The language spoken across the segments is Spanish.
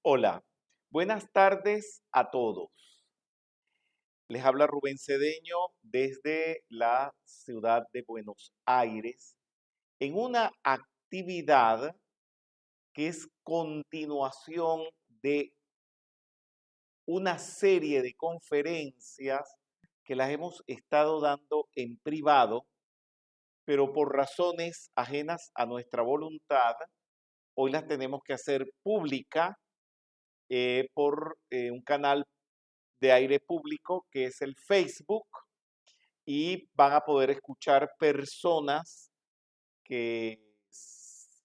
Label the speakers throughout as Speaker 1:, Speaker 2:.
Speaker 1: Hola, buenas tardes a todos. Les habla Rubén Cedeño desde la ciudad de Buenos Aires en una actividad que es continuación de una serie de conferencias que las hemos estado dando en privado, pero por razones ajenas a nuestra voluntad, hoy las tenemos que hacer pública por un canal de aire público que es el Facebook y van a poder escuchar personas que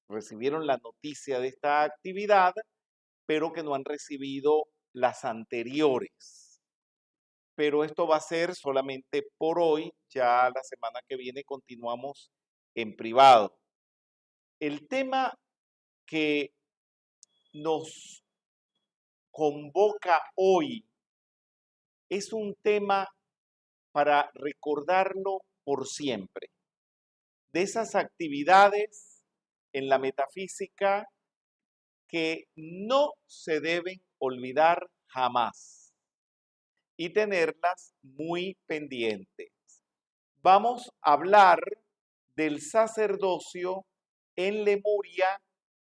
Speaker 1: recibieron la noticia de esta actividad, pero que no han recibido las anteriores. Pero esto va a ser solamente por hoy, ya la semana que viene continuamos en privado. El tema que nos convoca hoy es un tema para recordarlo por siempre. De esas actividades en la metafísica que no se deben olvidar jamás y tenerlas muy pendientes. Vamos a hablar del sacerdocio en Lemuria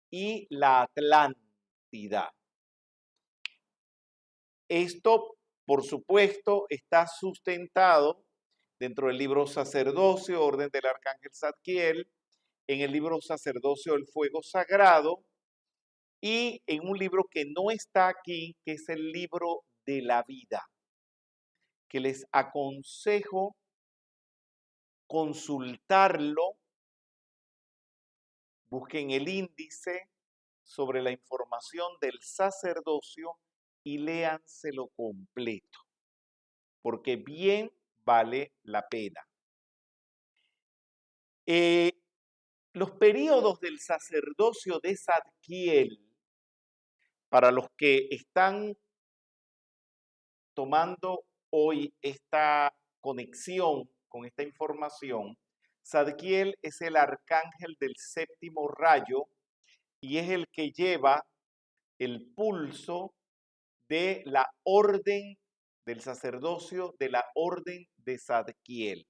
Speaker 1: y la Atlántida. Esto, por supuesto, está sustentado dentro del libro Sacerdocio, Orden del Arcángel Zadkiel, en el libro Sacerdocio del Fuego Sagrado y en un libro que no está aquí, que es el libro de la vida, que les aconsejo consultarlo, busquen el índice sobre la información del sacerdocio y léanselo completo, porque bien vale la pena. Los periodos del sacerdocio de Zadkiel, para los que están tomando hoy esta conexión con esta información, Zadkiel es el arcángel del séptimo rayo y es el que lleva el pulso de la orden del sacerdocio de la orden de Zadkiel,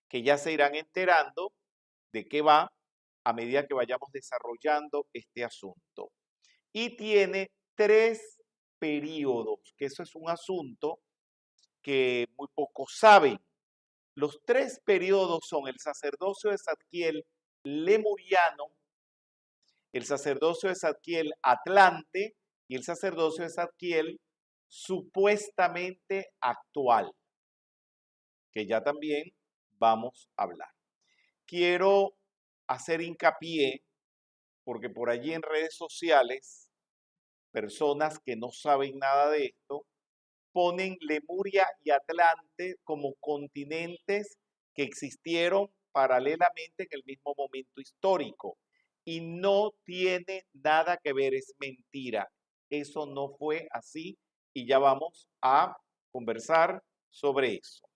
Speaker 1: que ya se irán enterando de qué va a medida que vayamos desarrollando este asunto. Y tiene 3 periodos, que eso es un asunto que muy pocos saben. Los 3 periodos son el sacerdocio de Zadkiel lemuriano, el sacerdocio de Zadkiel atlante y el sacerdocio de Zadkiel supuestamente actual, que ya también vamos a hablar. Quiero hacer hincapié, porque por allí en redes sociales, personas que no saben nada de esto, ponen Lemuria y Atlante como continentes que existieron paralelamente en el mismo momento histórico. Y no tiene nada que ver, es mentira. Eso no fue así y ya vamos a conversar sobre eso.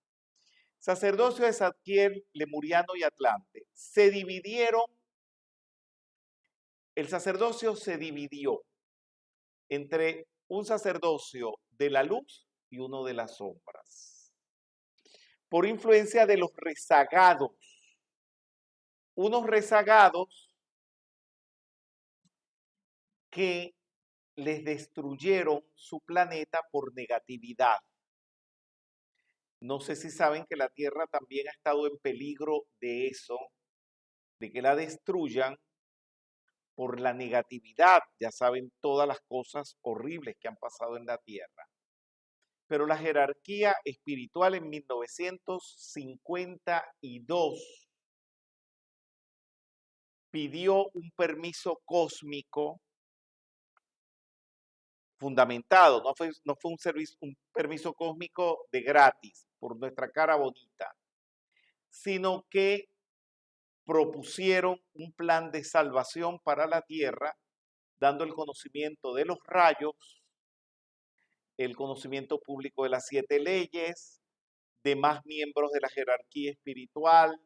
Speaker 1: Sacerdocio de Zadkiel, Lemuriano y Atlante. Se dividieron, el sacerdocio se dividió entre un sacerdocio de la luz y uno de las sombras, por influencia de los rezagados. Unos rezagados que les destruyeron su planeta por negatividad. No sé si saben que la Tierra también ha estado en peligro de eso, de que la destruyan por la negatividad. Ya saben todas las cosas horribles que han pasado en la Tierra. Pero la jerarquía espiritual en 1952 pidió un permiso cósmico fundamentado, no fue un permiso cósmico de gratis, por nuestra cara bonita, sino que propusieron un plan de salvación para la Tierra, dando el conocimiento de los rayos, el conocimiento público de las 7 leyes, de más miembros de la jerarquía espiritual,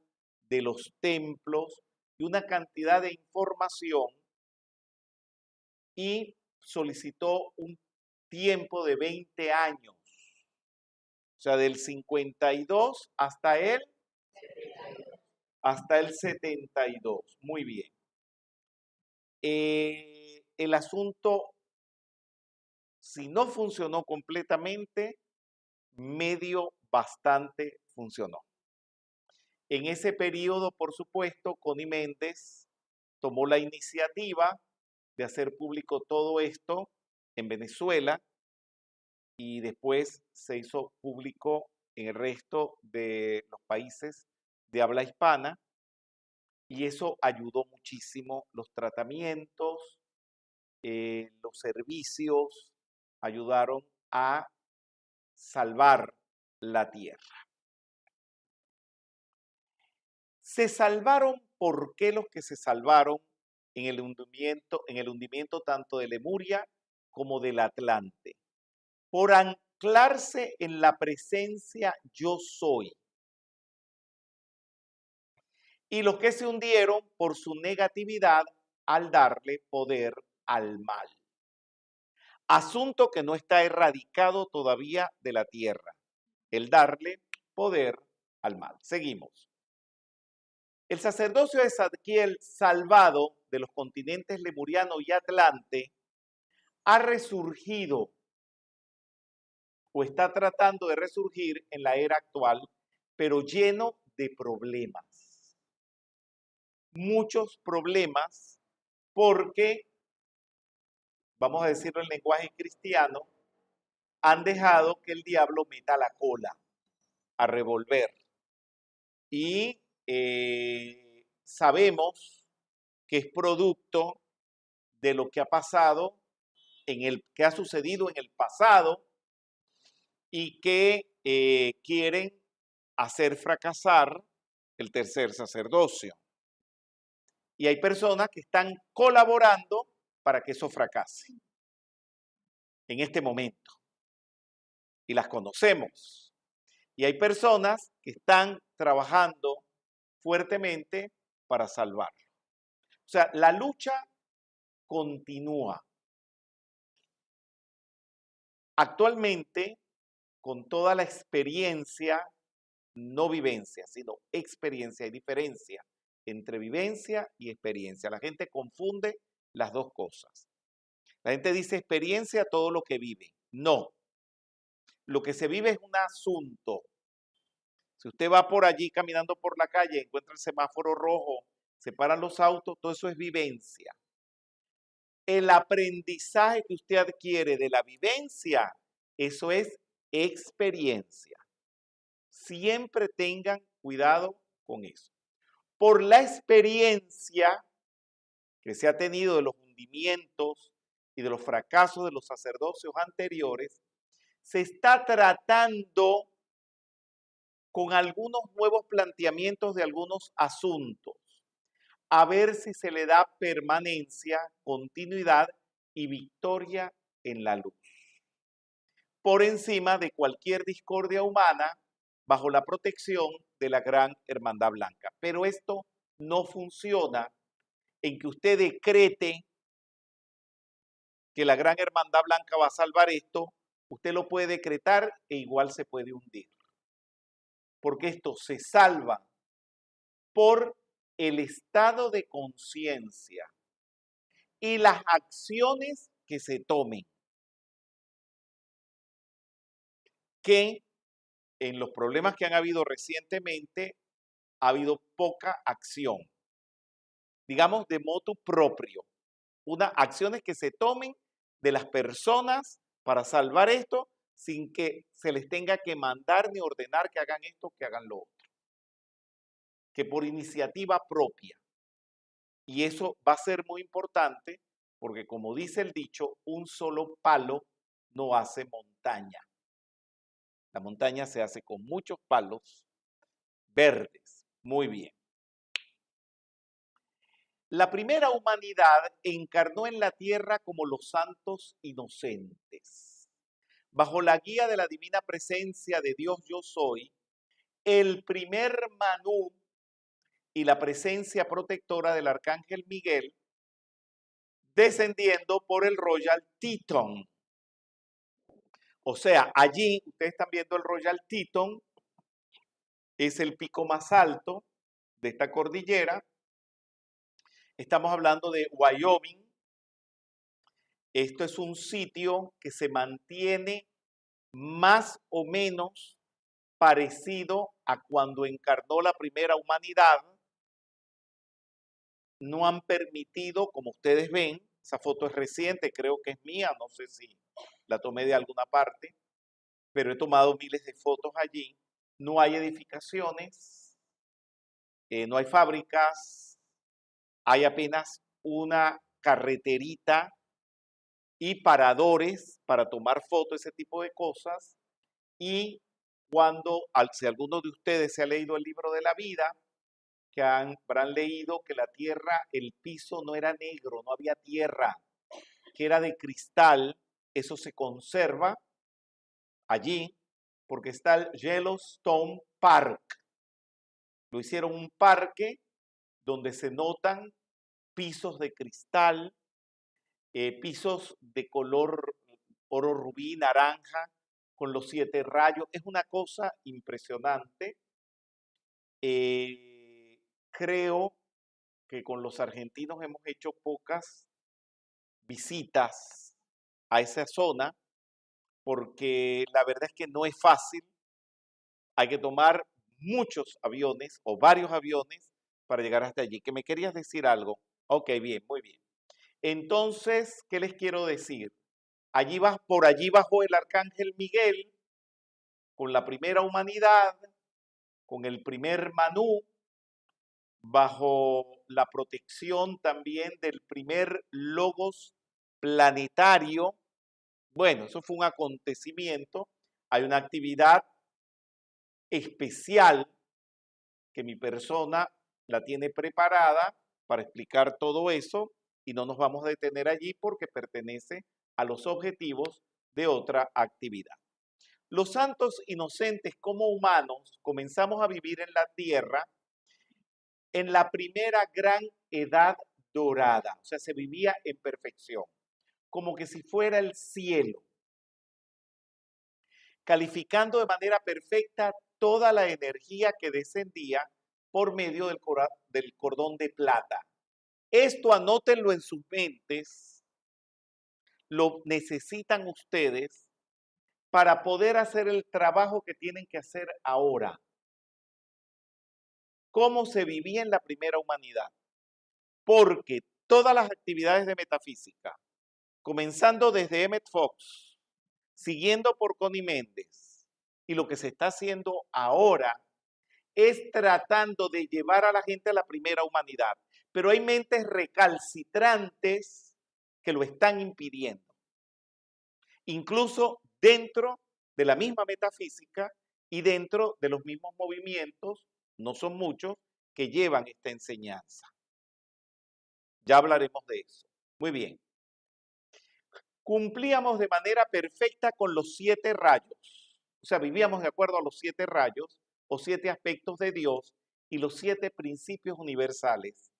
Speaker 1: de los templos y una cantidad de información y solicitó un tiempo de 20 años, o sea, del 52 hasta el 72. Muy bien. El asunto, si no funcionó completamente, medio bastante funcionó. En ese periodo, por supuesto, Connie Méndez tomó la iniciativa de hacer público todo esto en Venezuela y después se hizo público en el resto de los países de habla hispana y eso ayudó muchísimo. Los tratamientos, los servicios ayudaron a salvar la tierra. Se salvaron, ¿por qué los que se salvaron en el hundimiento tanto de Lemuria como del Atlante? Por anclarse en la presencia yo soy. Y los que se hundieron por su negatividad al darle poder al mal. Asunto que no está erradicado todavía de la tierra, el darle poder al mal. Seguimos. El sacerdocio de Zadkiel, salvado de los continentes lemuriano y atlante, ha resurgido o está tratando de resurgir en la era actual, pero lleno de problemas. Muchos problemas porque, vamos a decirlo en lenguaje cristiano, han dejado que el diablo meta la cola a revolver. Y sabemos que es producto de lo que ha pasado, que ha sucedido en el pasado y que quieren hacer fracasar el tercer sacerdocio. Y hay personas que están colaborando para que eso fracase en este momento. Y las conocemos. Y hay personas que están trabajando fuertemente para salvarlo. O sea, la lucha continúa. Actualmente, con toda la experiencia, no vivencia, sino experiencia, hay diferencia entre vivencia y experiencia. La gente confunde las dos cosas. La gente dice experiencia todo lo que vive. No. Lo que se vive es un asunto. Si usted va por allí caminando por la calle, encuentra el semáforo rojo, se paran los autos, todo eso es vivencia. El aprendizaje que usted adquiere de la vivencia, eso es experiencia. Siempre tengan cuidado con eso. Por la experiencia que se ha tenido de los hundimientos y de los fracasos de los sacerdocios anteriores, se está tratando con algunos nuevos planteamientos de algunos asuntos, a ver si se le da permanencia, continuidad y victoria en la luz. Por encima de cualquier discordia humana, bajo la protección de la Gran Hermandad Blanca. Pero esto no funciona en que usted decrete que la Gran Hermandad Blanca va a salvar esto. Usted lo puede decretar e igual se puede hundir. Porque esto se salva por el estado de conciencia y las acciones que se tomen. Que en los problemas que han habido recientemente ha habido poca acción, digamos de motu propio, acciones que se tomen de las personas para salvar esto sin que se les tenga que mandar ni ordenar que hagan esto, que hagan lo otro, que por iniciativa propia. Y eso va a ser muy importante porque, como dice el dicho, un solo palo no hace montaña. La montaña se hace con muchos palos verdes. Muy bien. La primera humanidad encarnó en la tierra como los santos inocentes. Bajo la guía de la divina presencia de Dios yo soy, el primer Manú y la presencia protectora del arcángel Miguel descendiendo por el Royal Teton. O sea, allí ustedes están viendo el Royal Teton, es el pico más alto de esta cordillera. Estamos hablando de Wyoming. Esto es un sitio que se mantiene más o menos parecido a cuando encarnó la primera humanidad. No han permitido, como ustedes ven, esa foto es reciente, creo que es mía, no sé si la tomé de alguna parte, pero he tomado miles de fotos allí. No hay edificaciones, no hay fábricas, hay apenas una carreterita y paradores para tomar fotos, ese tipo de cosas. Y si alguno de ustedes se ha leído el libro de la vida, que habrán leído que la tierra, el piso no era negro, no había tierra, que era de cristal, eso se conserva allí porque está el Yellowstone Park. Lo hicieron un parque donde se notan pisos de cristal, pisos de color oro rubí, naranja, con los 7 rayos. Es una cosa impresionante. Creo que con los argentinos hemos hecho pocas visitas a esa zona, porque la verdad es que no es fácil. Hay que tomar muchos aviones o varios aviones para llegar hasta allí. ¿Que me querías decir algo? Ok, bien, muy bien. Entonces, ¿qué les quiero decir? Por allí bajó el arcángel Miguel con la primera humanidad, con el primer Manú, bajo la protección también del primer Logos planetario. Bueno, eso fue un acontecimiento. Hay una actividad especial que mi persona la tiene preparada para explicar todo eso y no nos vamos a detener allí porque pertenece a los objetivos de otra actividad. Los santos inocentes como humanos comenzamos a vivir en la tierra en la primera gran edad dorada, o sea, se vivía en perfección, como que si fuera el cielo, calificando de manera perfecta toda la energía que descendía por medio del cordón de plata. Esto anótenlo en sus mentes, lo necesitan ustedes para poder hacer el trabajo que tienen que hacer ahora. ¿Cómo se vivía en la primera humanidad? Porque todas las actividades de metafísica, comenzando desde Emmett Fox, siguiendo por Connie Méndez, y lo que se está haciendo ahora es tratando de llevar a la gente a la primera humanidad. Pero hay mentes recalcitrantes que lo están impidiendo. Incluso dentro de la misma metafísica y dentro de los mismos movimientos, no son muchos, que llevan esta enseñanza. Ya hablaremos de eso. Muy bien. Cumplíamos de manera perfecta con los 7 rayos. O sea, vivíamos de acuerdo a los 7 rayos o 7 aspectos de Dios y los 7 principios universales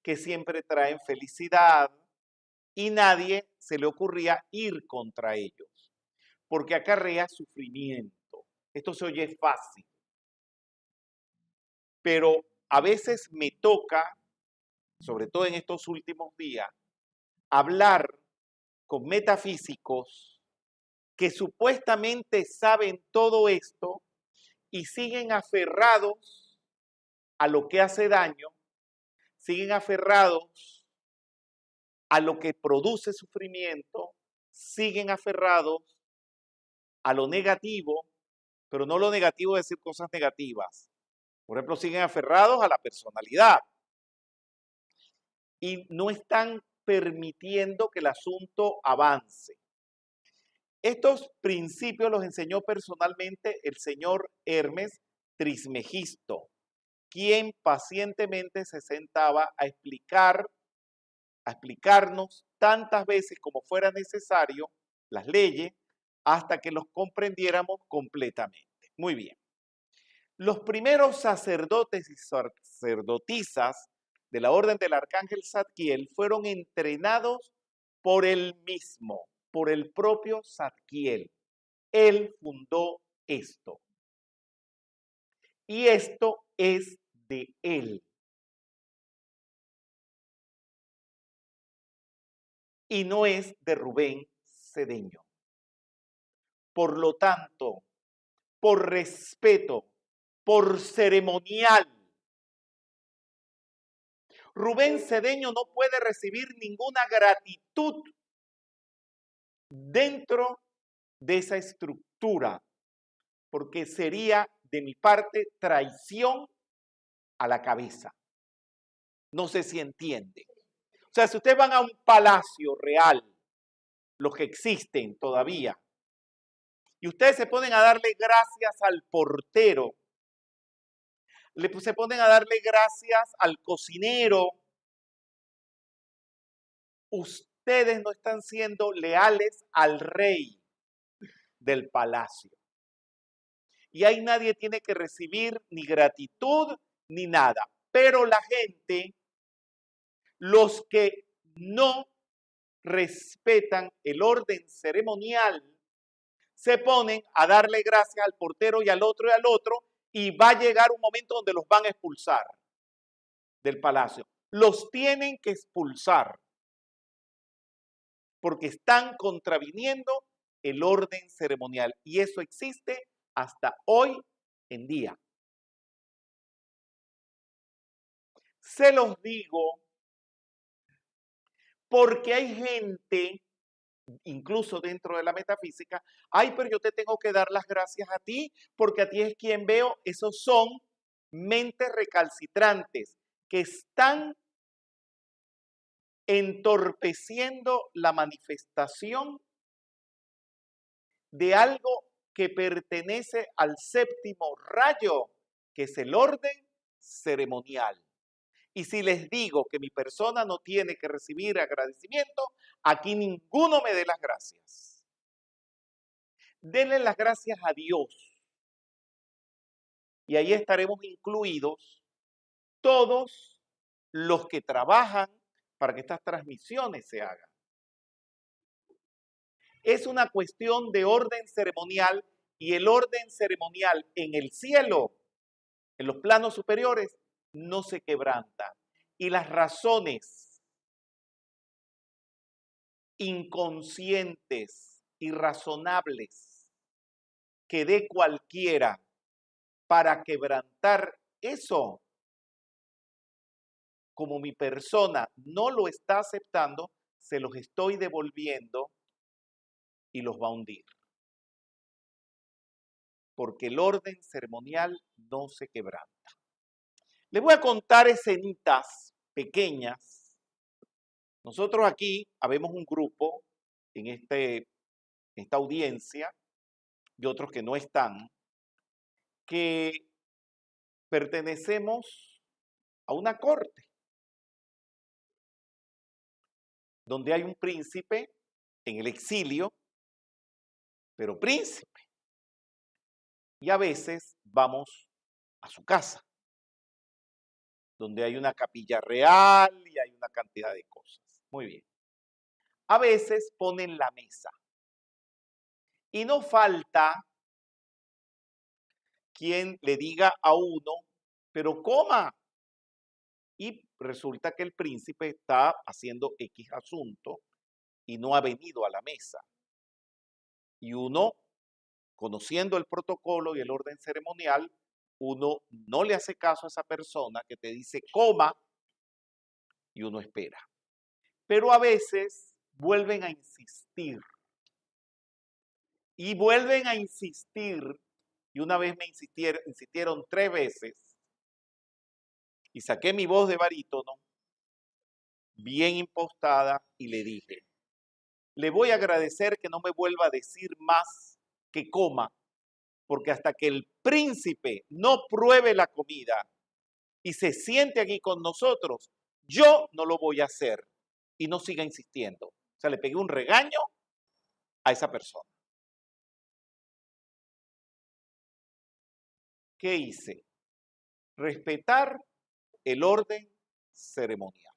Speaker 1: que siempre traen felicidad y nadie se le ocurría ir contra ellos, porque acarrea sufrimiento. Esto se oye fácil, pero a veces me toca, sobre todo en estos últimos días, hablar con metafísicos que supuestamente saben todo esto y siguen aferrados a lo que hace daño, siguen aferrados a lo que produce sufrimiento, siguen aferrados a lo negativo, pero no lo negativo de decir cosas negativas. Por ejemplo, siguen aferrados a la personalidad y no están permitiendo que el asunto avance. Estos principios los enseñó personalmente el señor Hermes Trismegisto, quien pacientemente se sentaba a explicarnos tantas veces como fuera necesario las leyes hasta que los comprendiéramos completamente. Muy bien. Los primeros sacerdotes y sacerdotisas de la orden del arcángel Zadkiel fueron entrenados por él mismo, por el propio Zadkiel. Él fundó esto. Y esto es de él. Y no es de Rubén Cedeño. Por lo tanto, por respeto, por ceremonial, Rubén Cedeño no puede recibir ninguna gratitud dentro de esa estructura, porque sería de mi parte traición a la cabeza. No sé si entiende. O sea, si ustedes van a un palacio real, los que existen todavía, y ustedes se ponen a darle gracias al portero, se ponen a darle gracias al cocinero, ustedes no están siendo leales al rey del palacio. Y ahí nadie tiene que recibir ni gratitud ni nada. Pero la gente, los que no respetan el orden ceremonial, se ponen a darle gracias al portero y al otro, y va a llegar un momento donde los van a expulsar del palacio. Los tienen que expulsar porque están contraviniendo el orden ceremonial y eso existe hasta hoy en día. Se los digo porque hay gente, incluso dentro de la metafísica, ay, pero yo te tengo que dar las gracias a ti porque a ti es quien veo. Esos son mentes recalcitrantes que están entorpeciendo la manifestación de algo que pertenece al séptimo rayo, que es el orden ceremonial. Y si les digo que mi persona no tiene que recibir agradecimiento, aquí ninguno me dé las gracias. Denle las gracias a Dios. Y ahí estaremos incluidos todos los que trabajan para que estas transmisiones se hagan. Es una cuestión de orden ceremonial y el orden ceremonial en el cielo, en los planos superiores, no se quebranta. Y las razones inconscientes, irrazonables, que dé cualquiera para quebrantar eso, como mi persona no lo está aceptando, se los estoy devolviendo y los va a hundir. Porque el orden ceremonial no se quebranta. Les voy a contar escenitas pequeñas. Nosotros aquí habemos un grupo en esta audiencia y otros que no están, que pertenecemos a una corte donde hay un príncipe en el exilio, pero príncipe. Y a veces vamos a su casa, donde hay una capilla real y hay una cantidad de cosas. Muy bien. A veces ponen la mesa. Y no falta quien le diga a uno, pero coma. Y resulta que el príncipe está haciendo X asunto y no ha venido a la mesa. Y uno, conociendo el protocolo y el orden ceremonial, uno no le hace caso a esa persona que te dice coma y uno espera. Pero a veces vuelven a insistir. Y vuelven a insistir. Y una vez me insistieron 3 veces. Y saqué mi voz de barítono, bien impostada, y le dije, le voy a agradecer que no me vuelva a decir más que coma, porque hasta que el príncipe no pruebe la comida y se siente aquí con nosotros, yo no lo voy a hacer y no siga insistiendo. O sea, le pegué un regaño a esa persona. ¿Qué hice? Respetar el orden ceremonial.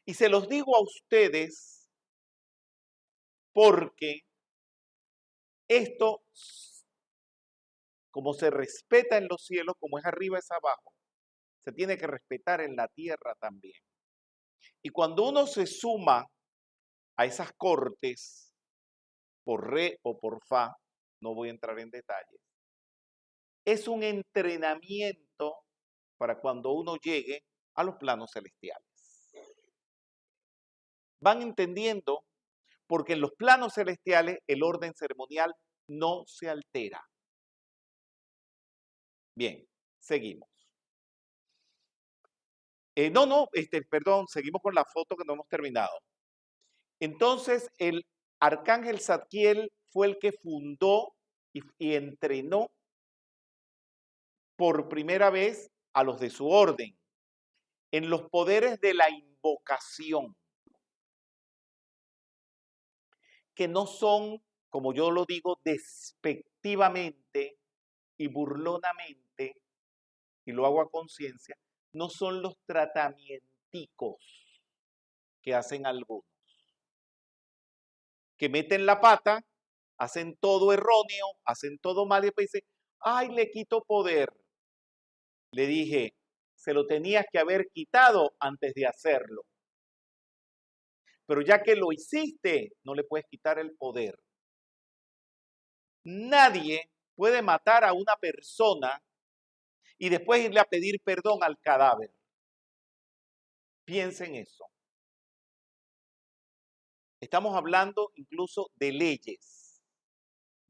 Speaker 1: Y se los digo a ustedes porque esto, como se respeta en los cielos, como es arriba es abajo, se tiene que respetar en la tierra también. Y cuando uno se suma a esas cortes, por re o por fa, no voy a entrar en detalles, es un entrenamiento para cuando uno llegue a los planos celestiales. ¿Van entendiendo? Porque en los planos celestiales el orden ceremonial no se altera. Bien, seguimos. Perdón, seguimos con la foto que no hemos terminado. Entonces, el arcángel Zadkiel fue el que fundó y entrenó por primera vez a los de su orden en los poderes de la invocación, que no son, como yo lo digo despectivamente y burlonamente, y lo hago a conciencia, no son los tratamienticos que hacen algunos, que meten la pata, hacen todo erróneo, hacen todo mal y después dicen, ay, le quito poder. Le dije, se lo tenías que haber quitado antes de hacerlo. Pero ya que lo hiciste, no le puedes quitar el poder. Nadie puede matar a una persona y después irle a pedir perdón al cadáver. Piensen eso. Estamos hablando incluso de leyes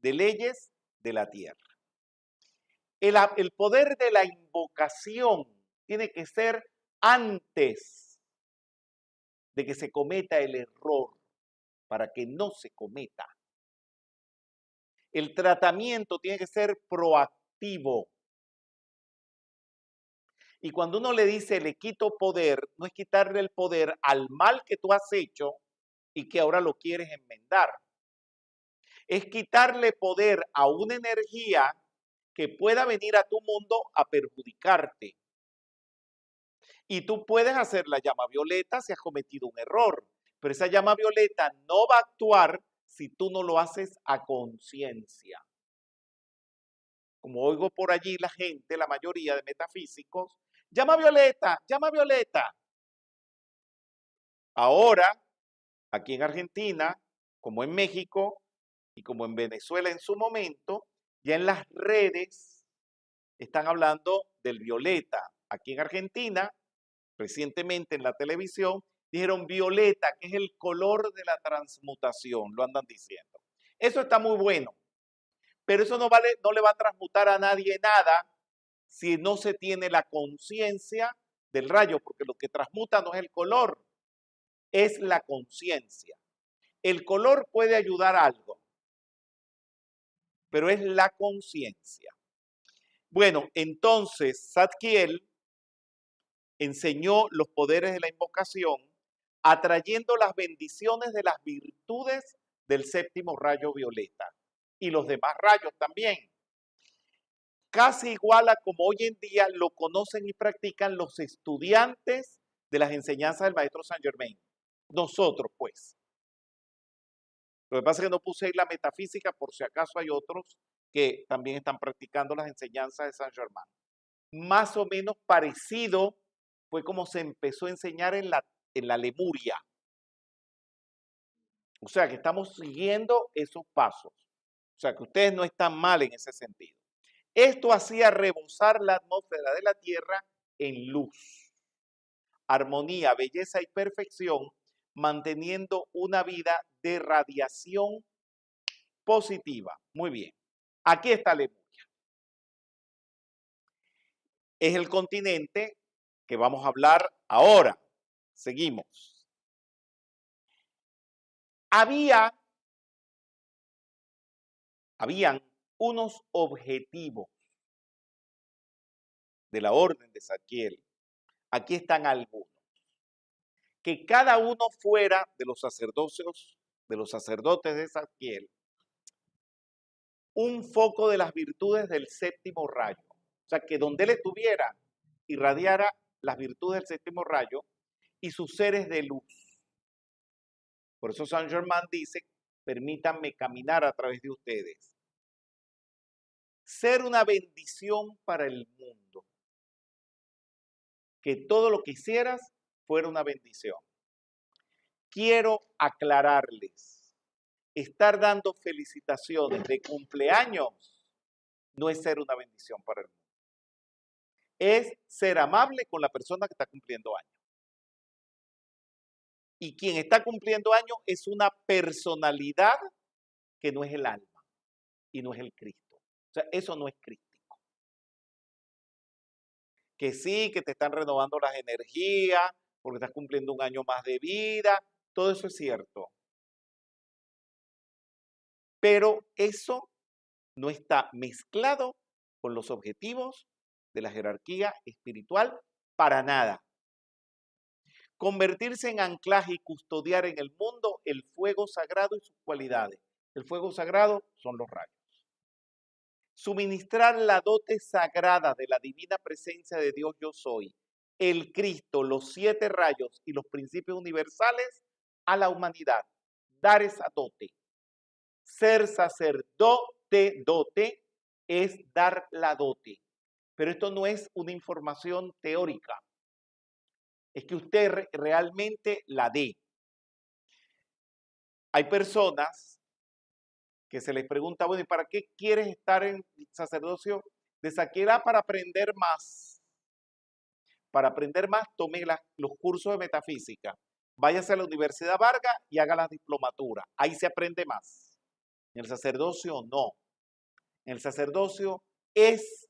Speaker 1: de la tierra. El poder de la invocación tiene que ser antes de que se cometa el error, para que no se cometa. El tratamiento tiene que ser proactivo. Y cuando uno le dice le quito poder, no es quitarle el poder al mal que tú has hecho y que ahora lo quieres enmendar. Es quitarle poder a una energía que pueda venir a tu mundo a perjudicarte. Y tú puedes hacer la llama violeta si has cometido un error, pero esa llama violeta no va a actuar si tú no lo haces a conciencia. Como oigo por allí la gente, la mayoría de metafísicos, llama violeta, llama violeta. Ahora, aquí en Argentina, como en México y como en Venezuela en su momento, ya en las redes están hablando del violeta. Aquí en Argentina, recientemente en la televisión, dijeron violeta, que es el color de la transmutación, lo andan diciendo. Eso está muy bueno, pero eso no le va a transmutar a nadie nada si no se tiene la conciencia del rayo, porque lo que transmuta no es el color, es la conciencia. El color puede ayudar a algo, pero es la conciencia. Bueno, entonces Zadkiel enseñó los poderes de la invocación, atrayendo las bendiciones de las virtudes del séptimo rayo violeta y los demás rayos también. Casi igual a como hoy en día lo conocen y practican los estudiantes de las enseñanzas del maestro Saint Germain. Nosotros, pues. Lo que pasa es que no puse ahí la metafísica por si acaso hay otros que también están practicando las enseñanzas de Saint Germain. Más o menos parecido fue como se empezó a enseñar en la Lemuria. O sea que estamos siguiendo esos pasos. O sea que ustedes no están mal en ese sentido. Esto hacía rebosar la atmósfera de la Tierra en luz, armonía, belleza y perfección, manteniendo una vida de radiación positiva. Muy bien. Aquí está Lemuria. Es el continente que vamos a hablar ahora. Seguimos. Habían unos objetivos de la orden de Zadkiel. Aquí están algunos. Que cada uno fuera de los sacerdotes de Zadkiel, un foco de las virtudes del séptimo rayo. O sea, que donde él estuviera, irradiara las virtudes del séptimo rayo y sus seres de luz. Por eso Saint Germain dice, permítanme caminar a través de ustedes. Ser una bendición para el mundo. Que todo lo que hicieras fuera una bendición. Quiero aclararles, estar dando felicitaciones de cumpleaños no es ser una bendición para el mundo. Es ser amable con la persona que está cumpliendo años. Y quien está cumpliendo años es una personalidad que no es el alma y no es el Cristo. O sea, eso no es crístico. Que sí, que te están renovando las energías porque estás cumpliendo un año más de vida, todo eso es cierto. Pero eso no está mezclado con los objetivos de la jerarquía espiritual para nada. Convertirse en anclaje y custodiar en el mundo el fuego sagrado y sus cualidades. El fuego sagrado son los rayos. Suministrar la dote sagrada de la divina presencia de Dios yo soy, el Cristo, los 7 rayos y los principios universales a la humanidad. Dar esa dote. Ser sacerdote, dote, es dar la dote. Pero esto no es una información teórica. Es que usted realmente la dé. Hay personas que se les pregunta, bueno, ¿y para qué quieres estar en sacerdocio de Saquiera? Para aprender más. Para aprender más, tome los cursos de metafísica. Váyase a la Universidad Vargas y haga la diplomatura. Ahí se aprende más. En el sacerdocio no. En el sacerdocio es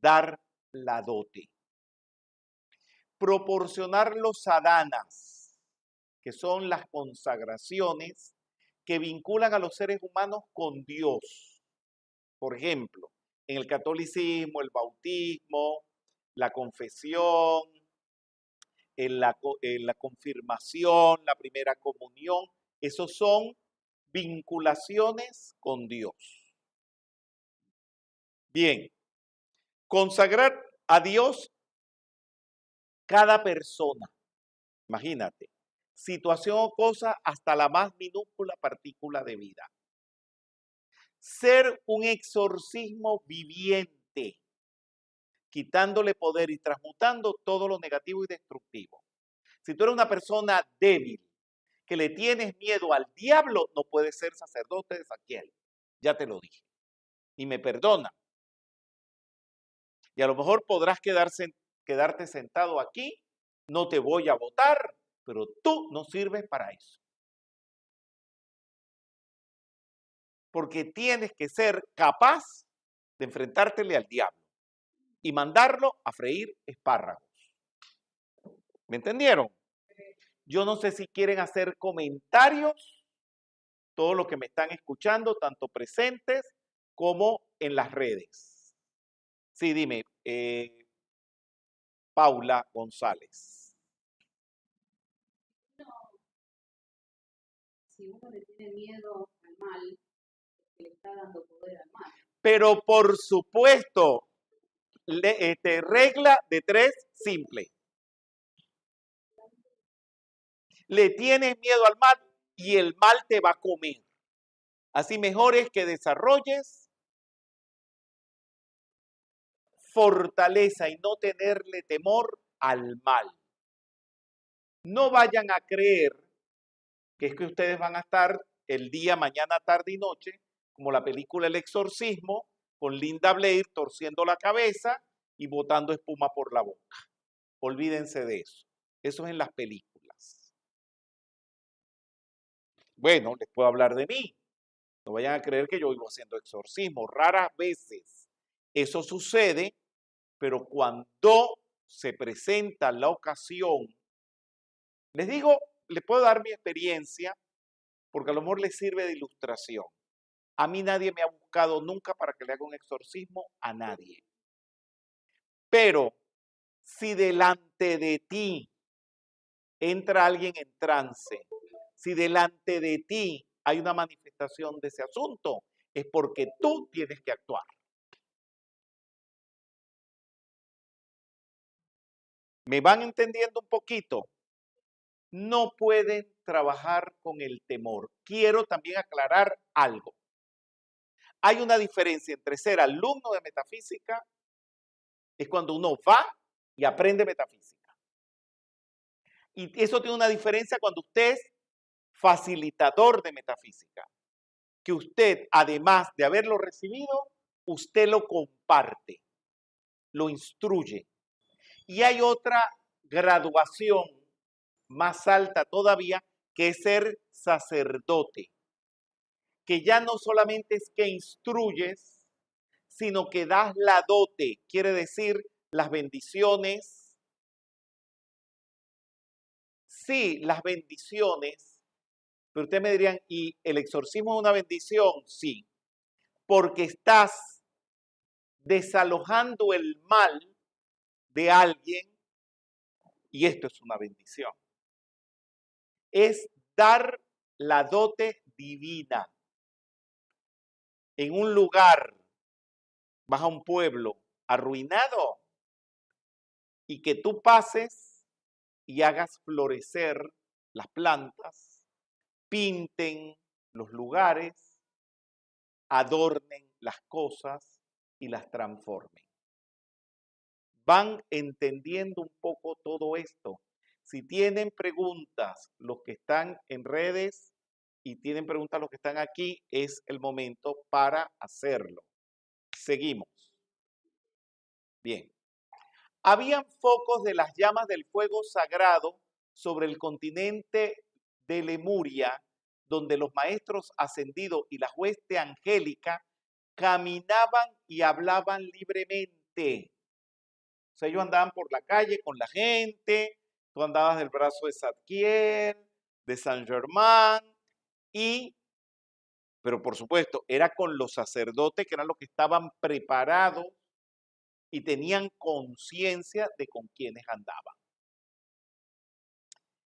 Speaker 1: dar la dote. Proporcionar los sadanas, que son las consagraciones que vinculan a los seres humanos con Dios. Por ejemplo, en el catolicismo, el bautismo, la confesión, en la confirmación, la primera comunión, esos son vinculaciones con Dios. Bien, consagrar a Dios cada persona, imagínate, situación o cosa hasta la más minúscula partícula de vida. Ser un exorcismo viviente, quitándole poder y transmutando todo lo negativo y destructivo. Si tú eres una persona débil, que le tienes miedo al diablo, no puedes ser sacerdote de Saquiel. Ya te lo dije. Y me perdona. Y a lo mejor podrás quedarte sentado aquí, no te voy a votar, pero tú no sirves para eso. Porque tienes que ser capaz de enfrentártele al diablo y mandarlo a freír espárragos. ¿Me entendieron? Yo no sé si quieren hacer comentarios, todos los que me están escuchando, tanto presentes como en las redes. Sí, dime, Paula González.
Speaker 2: Si uno le tiene miedo al mal, le está dando poder al mal.
Speaker 1: Pero por supuesto, regla de 3 simple. Le tienes miedo al mal y el mal te va a comer. Así mejor es que desarrolles fortaleza y no tenerle temor al mal. No vayan a creer que es que ustedes van a estar el día, mañana, tarde y noche, como la película El Exorcismo, con Linda Blair torciendo la cabeza y botando espuma por la boca. Olvídense de eso. Eso es en las películas. Bueno, les puedo hablar de mí. No vayan a creer que yo vivo haciendo exorcismo. Raras veces eso sucede, pero cuando se presenta la ocasión, les digo, les puedo dar mi experiencia, porque a lo mejor les sirve de ilustración. A mí nadie me ha buscado nunca para que le haga un exorcismo, a nadie. Pero si delante de ti entra alguien en trance, si delante de ti hay una manifestación de ese asunto, es porque tú tienes que actuar. ¿Me van entendiendo un poquito? No pueden trabajar con el temor. Quiero también aclarar algo. Hay una diferencia entre ser alumno de metafísica, es cuando uno va y aprende metafísica. Y eso tiene una diferencia cuando usted es facilitador de metafísica, que usted, además de haberlo recibido, usted lo comparte, lo instruye. Y hay otra graduación más alta todavía, que es ser sacerdote, que ya no solamente es que instruyes, sino que das la dote, quiere decir las bendiciones. Sí, las bendiciones, pero ustedes me dirían, ¿y el exorcismo es una bendición? Sí, porque estás desalojando el mal de alguien y esto es una bendición. Es dar la dote divina en un lugar, vas a un pueblo arruinado y que tú pases y hagas florecer las plantas, pinten los lugares, adornen las cosas y las transformen. ¿Van entendiendo un poco todo esto? Si tienen preguntas, los que están en redes y tienen preguntas los que están aquí, es el momento para hacerlo. Seguimos. Bien. Habían focos de las llamas del fuego sagrado sobre el continente de Lemuria, donde los maestros ascendidos y la hueste angélica caminaban y hablaban libremente. O sea, ellos andaban por la calle con la gente, tú andabas del brazo de Zadkiel, de Saint Germain, pero por supuesto, era con los sacerdotes que eran los que estaban preparados y tenían conciencia de con quienes andaban.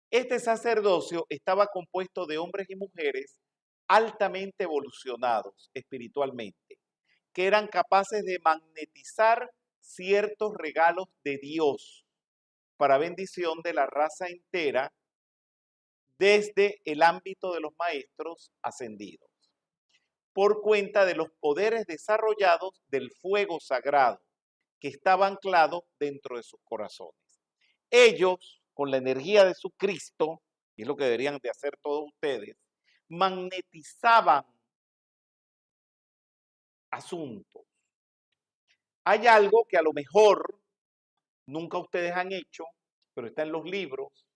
Speaker 1: Este sacerdocio estaba compuesto de hombres y mujeres altamente evolucionados espiritualmente, que eran capaces de magnetizar ciertos regalos de Dios para bendición de la raza entera desde el ámbito de los maestros ascendidos, por cuenta de los poderes desarrollados del fuego sagrado que estaba anclado dentro de sus corazones. Ellos, con la energía de su Cristo, y es lo que deberían de hacer todos ustedes, magnetizaban asuntos. Hay algo que a lo mejor nunca ustedes han hecho, pero está en los libros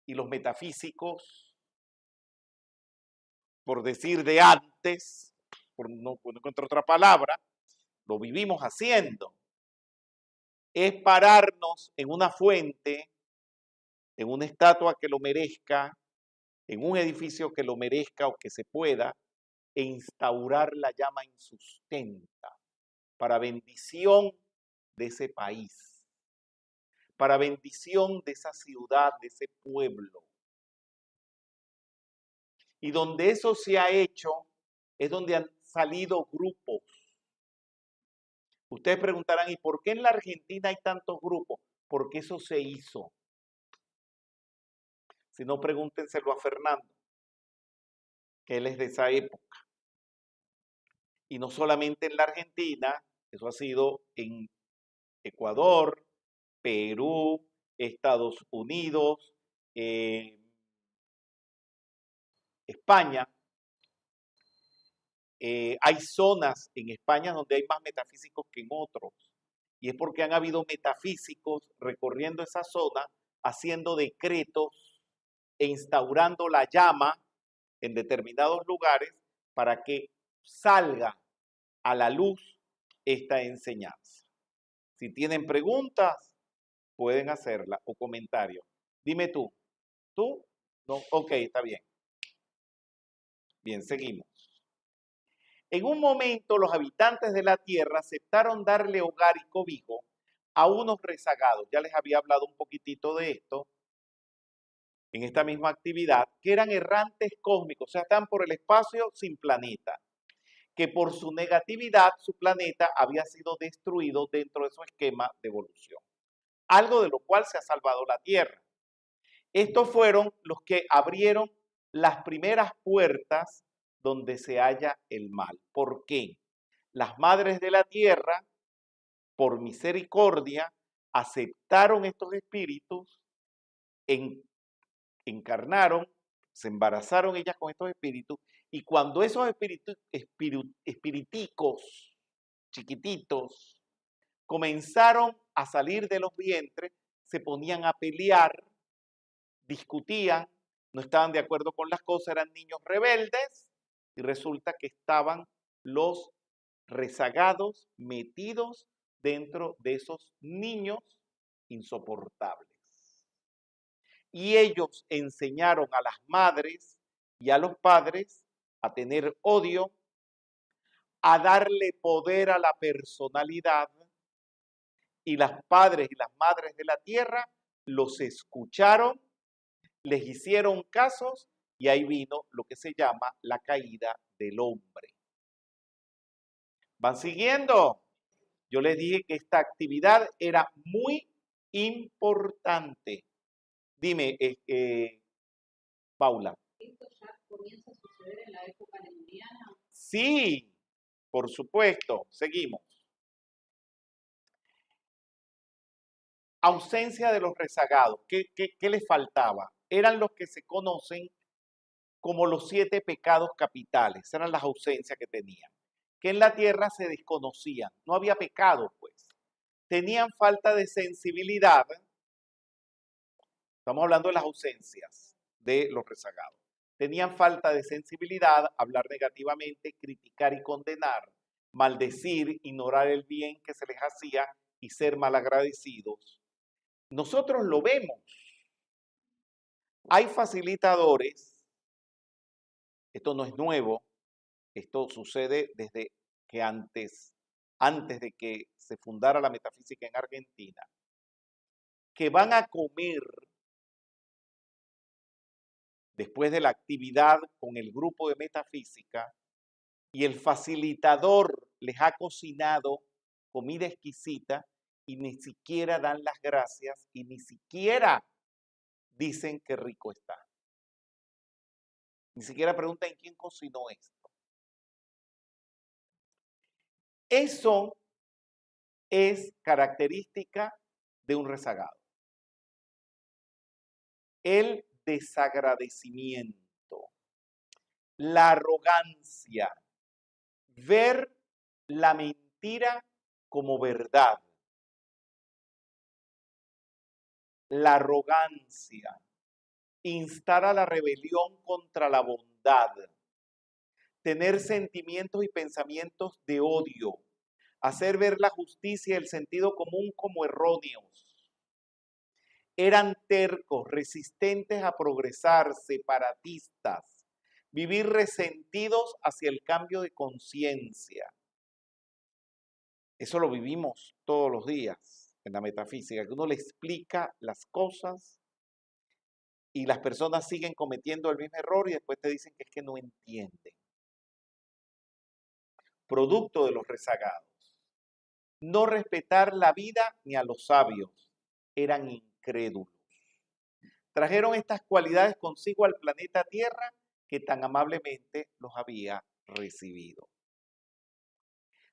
Speaker 1: y los metafísicos, por decir de antes, por no encontrar otra palabra, lo vivimos haciendo. Es pararnos en una fuente, en una estatua que lo merezca, en un edificio que lo merezca o que se pueda, e instaurar la llama insustenta para bendición de ese país, para bendición de esa ciudad, de ese pueblo. Y donde eso se ha hecho es donde han salido grupos. Ustedes preguntarán, ¿y por qué en la Argentina hay tantos grupos? Porque eso se hizo. Si no, pregúntenselo a Fernando, que él es de esa época. Y no solamente en la Argentina, eso ha sido en Ecuador, Perú, Estados Unidos, España. Hay zonas en España donde hay más metafísicos que en otros. Y es porque han habido metafísicos recorriendo esa zona, haciendo decretos e instaurando la llama en determinados lugares para que salga a la luz esta enseñanza. Si tienen preguntas, pueden hacerla o comentarios. Dime tú. ¿Tú? No, ok, está bien. Bien, seguimos. En un momento los habitantes de la tierra aceptaron darle hogar y cobijo a unos rezagados. Ya les había hablado un poquitito de esto en esta misma actividad, que eran errantes cósmicos, o sea, están por el espacio sin planeta, que por su negatividad su planeta había sido destruido dentro de su esquema de evolución. algo de lo cual se ha salvado la tierra. Estos fueron los que abrieron las primeras puertas donde se halla el mal. ¿Por qué? Las madres de la tierra, por misericordia, aceptaron estos espíritus, encarnaron, se embarazaron ellas con estos espíritus, y cuando esos espiriticos chiquititos comenzaron a salir de los vientres, se ponían a pelear, discutían, no estaban de acuerdo con las cosas, eran niños rebeldes, y resulta que estaban los rezagados metidos dentro de esos niños insoportables. Y ellos enseñaron a las madres y a los padres a tener odio, a darle poder a la personalidad, y las padres y las madres de la tierra los escucharon, les hicieron casos, y ahí vino lo que se llama la caída del hombre. ¿Van siguiendo? Yo les dije que esta actividad era muy importante. Dime, Paula.
Speaker 2: ¿Esto ya comienza a suceder en la época lemuriana?
Speaker 1: Sí, por supuesto. Seguimos. Ausencia de los rezagados. ¿Qué les faltaba? Eran los que se conocen como los 7 pecados capitales. Eran las ausencias que tenían. Que en la tierra se desconocían. No había pecado, pues. Tenían falta de sensibilidad. Estamos hablando de las ausencias de los rezagados. Tenían falta de sensibilidad, hablar negativamente, criticar y condenar, maldecir, ignorar el bien que se les hacía y ser malagradecidos. Nosotros lo vemos. Hay facilitadores, esto no es nuevo, esto sucede desde que antes de que se fundara la metafísica en Argentina, que van a comer después de la actividad con el grupo de metafísica, y el facilitador les ha cocinado comida exquisita y ni siquiera dan las gracias y ni siquiera dicen qué rico está. Ni siquiera preguntan quién cocinó esto. Eso es característica de un rezagado. El desagradecimiento, la arrogancia, ver la mentira como verdad, la arrogancia, instar a la rebelión contra la bondad, tener sentimientos y pensamientos de odio, hacer ver la justicia y el sentido común como erróneos. Eran tercos, resistentes a progresar, separatistas, vivir resentidos hacia el cambio de conciencia. Eso lo vivimos todos los días en la metafísica, que uno le explica las cosas y las personas siguen cometiendo el mismo error y después te dicen que es que no entienden. Producto de los rezagados. No respetar la vida ni a los sabios. Eran incrédulos. Trajeron estas cualidades consigo al planeta Tierra que tan amablemente los había recibido.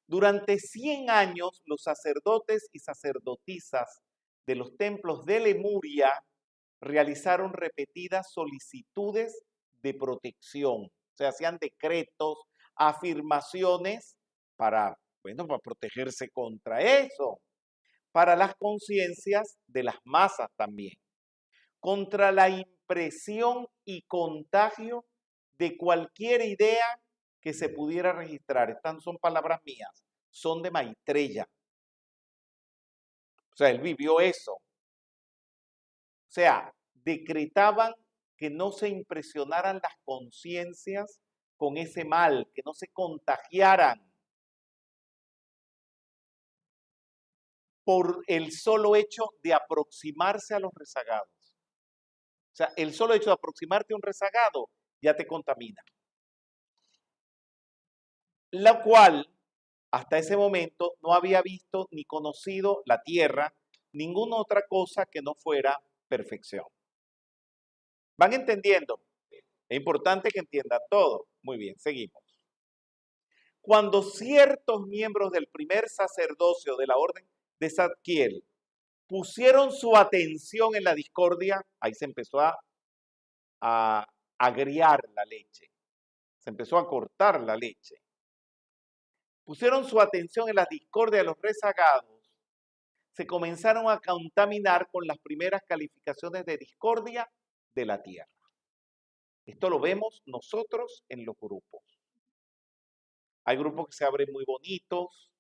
Speaker 1: Durante 100 años, los sacerdotes y sacerdotisas de los templos de Lemuria realizaron repetidas solicitudes de protección. O sea, hacían decretos, afirmaciones para protegerse contra eso. Para las conciencias de las masas también. Contra la impresión y contagio de cualquier idea que se pudiera registrar. Estas son palabras mías, son de Maitreya. O sea, él vivió eso. O sea, decretaban que no se impresionaran las conciencias con ese mal, que no se contagiaran por el solo hecho de aproximarse a los rezagados. O sea, el solo hecho de aproximarte a un rezagado ya te contamina. La cual hasta ese momento no había visto ni conocido la tierra, ninguna otra cosa que no fuera perfección. ¿Van entendiendo? Es importante que entiendan todo. Muy bien, seguimos. Cuando ciertos miembros del primer sacerdocio de la orden de Zadkiel pusieron su atención en la discordia, ahí se empezó a agriar la leche, se empezó a cortar la leche. Pusieron su atención en la discordia de los rezagados, se comenzaron a contaminar con las primeras calificaciones de discordia de la tierra. Esto lo vemos nosotros en los grupos. Hay grupos que se abren muy bonitos,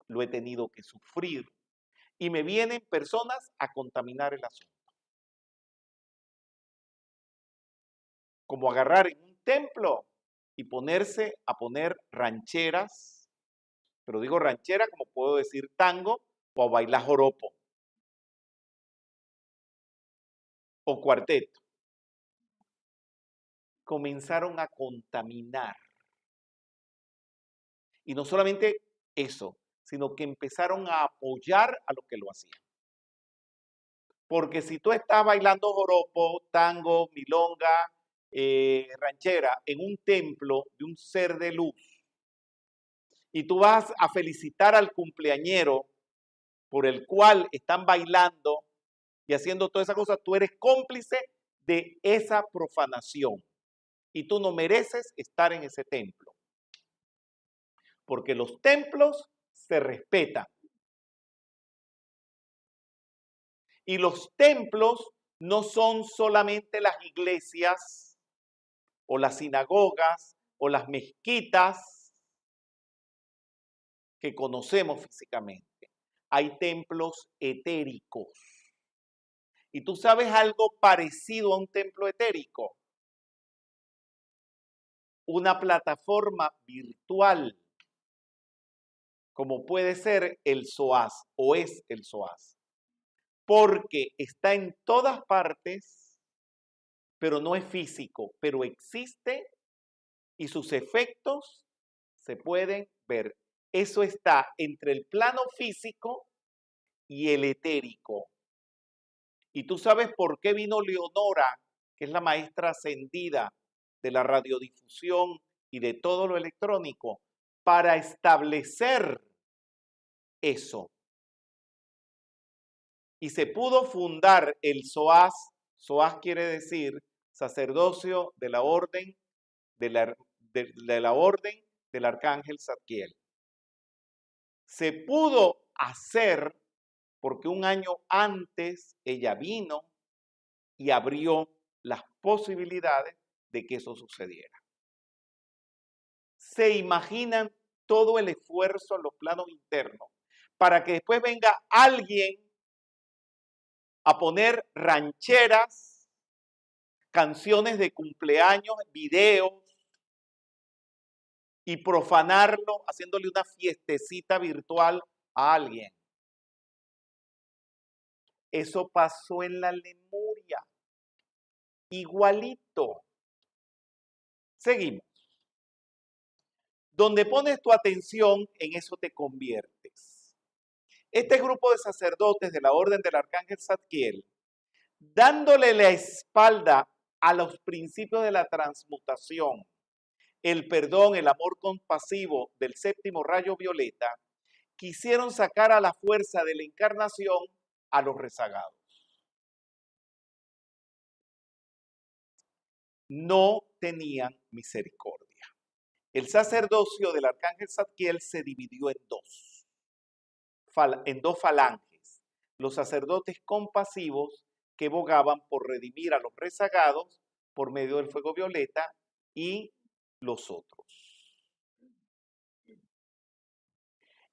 Speaker 1: lo he tenido que sufrir, y me vienen personas a contaminar el asunto. Como agarrar en un templo y ponerse a poner rancheras, pero digo ranchera como puedo decir tango, o a bailar joropo, o cuarteto. Comenzaron a contaminar. Y no solamente eso, sino que empezaron a apoyar a los que lo hacían. Porque si tú estás bailando joropo, tango, milonga, ranchera en un templo de un ser de luz y tú vas a felicitar al cumpleañero por el cual están bailando y haciendo toda esa cosa, tú eres cómplice de esa profanación y tú no mereces estar en ese templo. Porque los templos se respetan. Y los templos no son solamente las iglesias o las sinagogas o las mezquitas que conocemos físicamente. Hay templos etéricos. ¿Y tú sabes algo parecido a un templo etérico? Una plataforma virtual, como puede ser el SOAS o es el SOAS. Porque está en todas partes, pero no es físico, pero existe y sus efectos se pueden ver. Eso está entre el plano físico y el etérico. Y tú sabes por qué vino Leonora, que es la maestra ascendida de la radiodifusión y de todo lo electrónico, para establecer eso. Y se pudo fundar el SOAS. SOAS quiere decir sacerdocio de la orden de la orden del arcángel Zadkiel. Se pudo hacer porque un año antes ella vino y abrió las posibilidades de que eso sucediera. Se imaginan todo el esfuerzo en los planos internos para que después venga alguien a poner rancheras, canciones de cumpleaños, videos y profanarlo haciéndole una fiestecita virtual a alguien. Eso pasó en la Lemuria. Igualito. Seguimos. Donde pones tu atención, en eso te conviertes. Este grupo de sacerdotes de la orden del arcángel Zadkiel, dándole la espalda a los principios de la transmutación, el perdón, el amor compasivo del séptimo rayo violeta, quisieron sacar a la fuerza de la encarnación a los rezagados. No tenían misericordia. El sacerdocio del arcángel Zadkiel se dividió en dos falanges. Los sacerdotes compasivos que bogaban por redimir a los rezagados por medio del fuego violeta y los otros.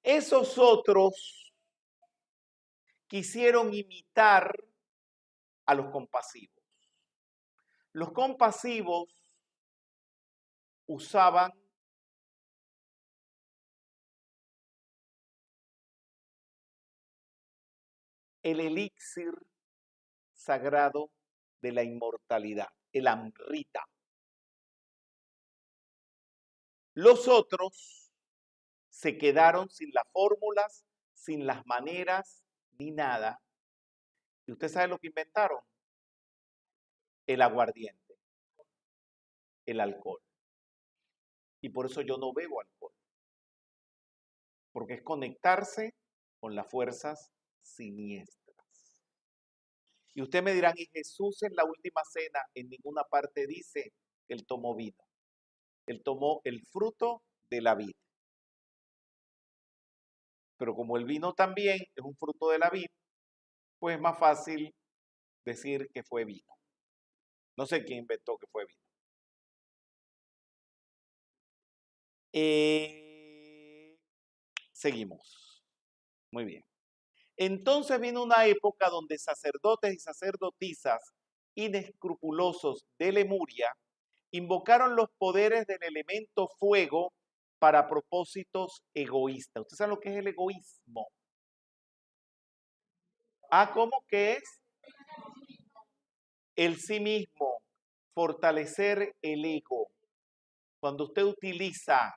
Speaker 1: Esos otros quisieron imitar a los compasivos. Los compasivos usaban el elixir sagrado de la inmortalidad, el Amrita. Los otros se quedaron sin las fórmulas, sin las maneras ni nada. ¿Y usted sabe lo que inventaron? El aguardiente, el alcohol. Y por eso yo no bebo alcohol. Porque es conectarse con las fuerzas siniestras. Y usted me dirán, y Jesús en la última cena en ninguna parte dice que él tomó vino. Él tomó el fruto de la vid. Pero como el vino también es un fruto de la vid, pues es más fácil decir que fue vino. No sé quién inventó que fue vino. Seguimos. Muy bien. Entonces vino una época donde sacerdotes y sacerdotisas inescrupulosos de Lemuria invocaron los poderes del elemento fuego para propósitos egoístas. ¿Usted sabe lo que es el egoísmo? ¿Cómo que es? El sí mismo, fortalecer el ego. Cuando usted utiliza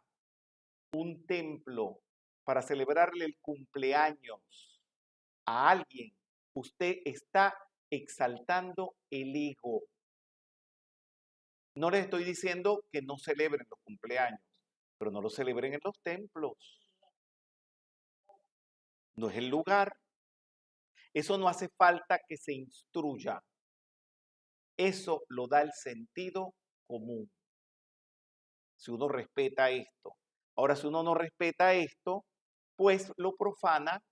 Speaker 1: un templo para celebrarle el cumpleaños a alguien, usted está exaltando el ego. No les estoy diciendo que no celebren los cumpleaños, pero no lo celebren en los templos. No es el lugar. Eso no hace falta que se instruya. Eso lo da el sentido común. Si uno respeta esto. Ahora, si uno no respeta esto, pues lo profana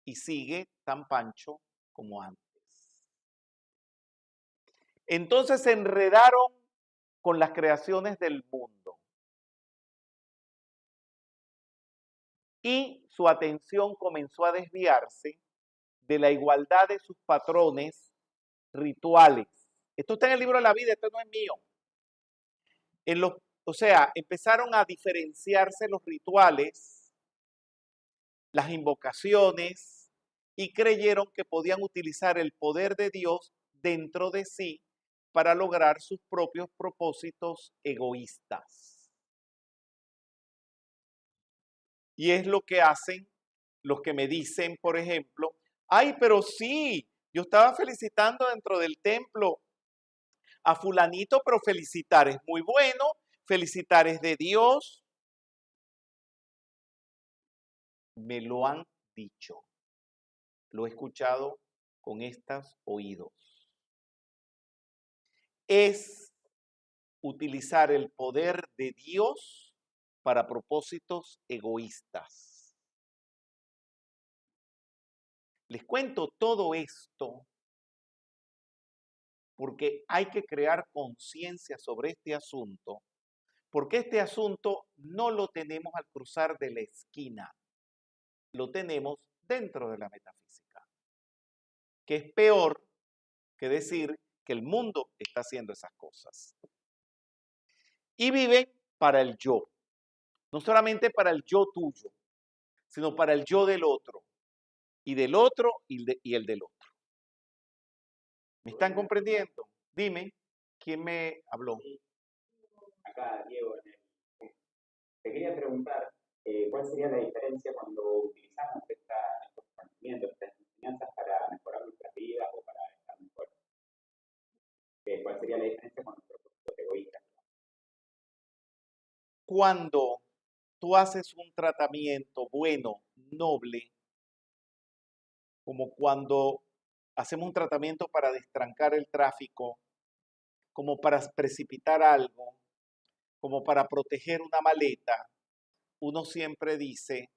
Speaker 1: y sigue tan pancho como antes. Entonces se enredaron con las creaciones del mundo. Y su atención comenzó a desviarse de la igualdad de sus patrones rituales. Esto está en el libro de la vida, esto no es mío. O sea, empezaron a diferenciarse los rituales, las invocaciones, y creyeron que podían utilizar el poder de Dios dentro de sí para lograr sus propios propósitos egoístas. Y es lo que hacen los que me dicen, por ejemplo, ay, pero sí, yo estaba felicitando dentro del templo a fulanito, pero felicitar es muy bueno, felicitar es de Dios. Me lo han dicho, lo he escuchado con estos oídos. Es utilizar el poder de Dios para propósitos egoístas. Les cuento todo esto porque hay que crear conciencia sobre este asunto, porque este asunto no lo tenemos al cruzar de la esquina, lo tenemos dentro de la metafísica, que es peor que decir que el mundo está haciendo esas cosas. Y viven para el yo, no solamente para el yo tuyo, sino para el yo del otro, y del otro y el del otro. ¿Me están comprendiendo? Dime, ¿quién me habló?
Speaker 3: Acá, Diego, te quería preguntar cuál sería la diferencia cuando utilizamos estos conocimientos, estas enseñanzas para mejorar nuestras vidas o para estar mejor. ¿Cuál sería la diferencia con nuestros propósitos egoístas?
Speaker 1: Cuando tú haces un tratamiento bueno, noble, como cuando hacemos un tratamiento para destrancar el tráfico, como para precipitar algo, como para proteger una maleta, uno siempre dice,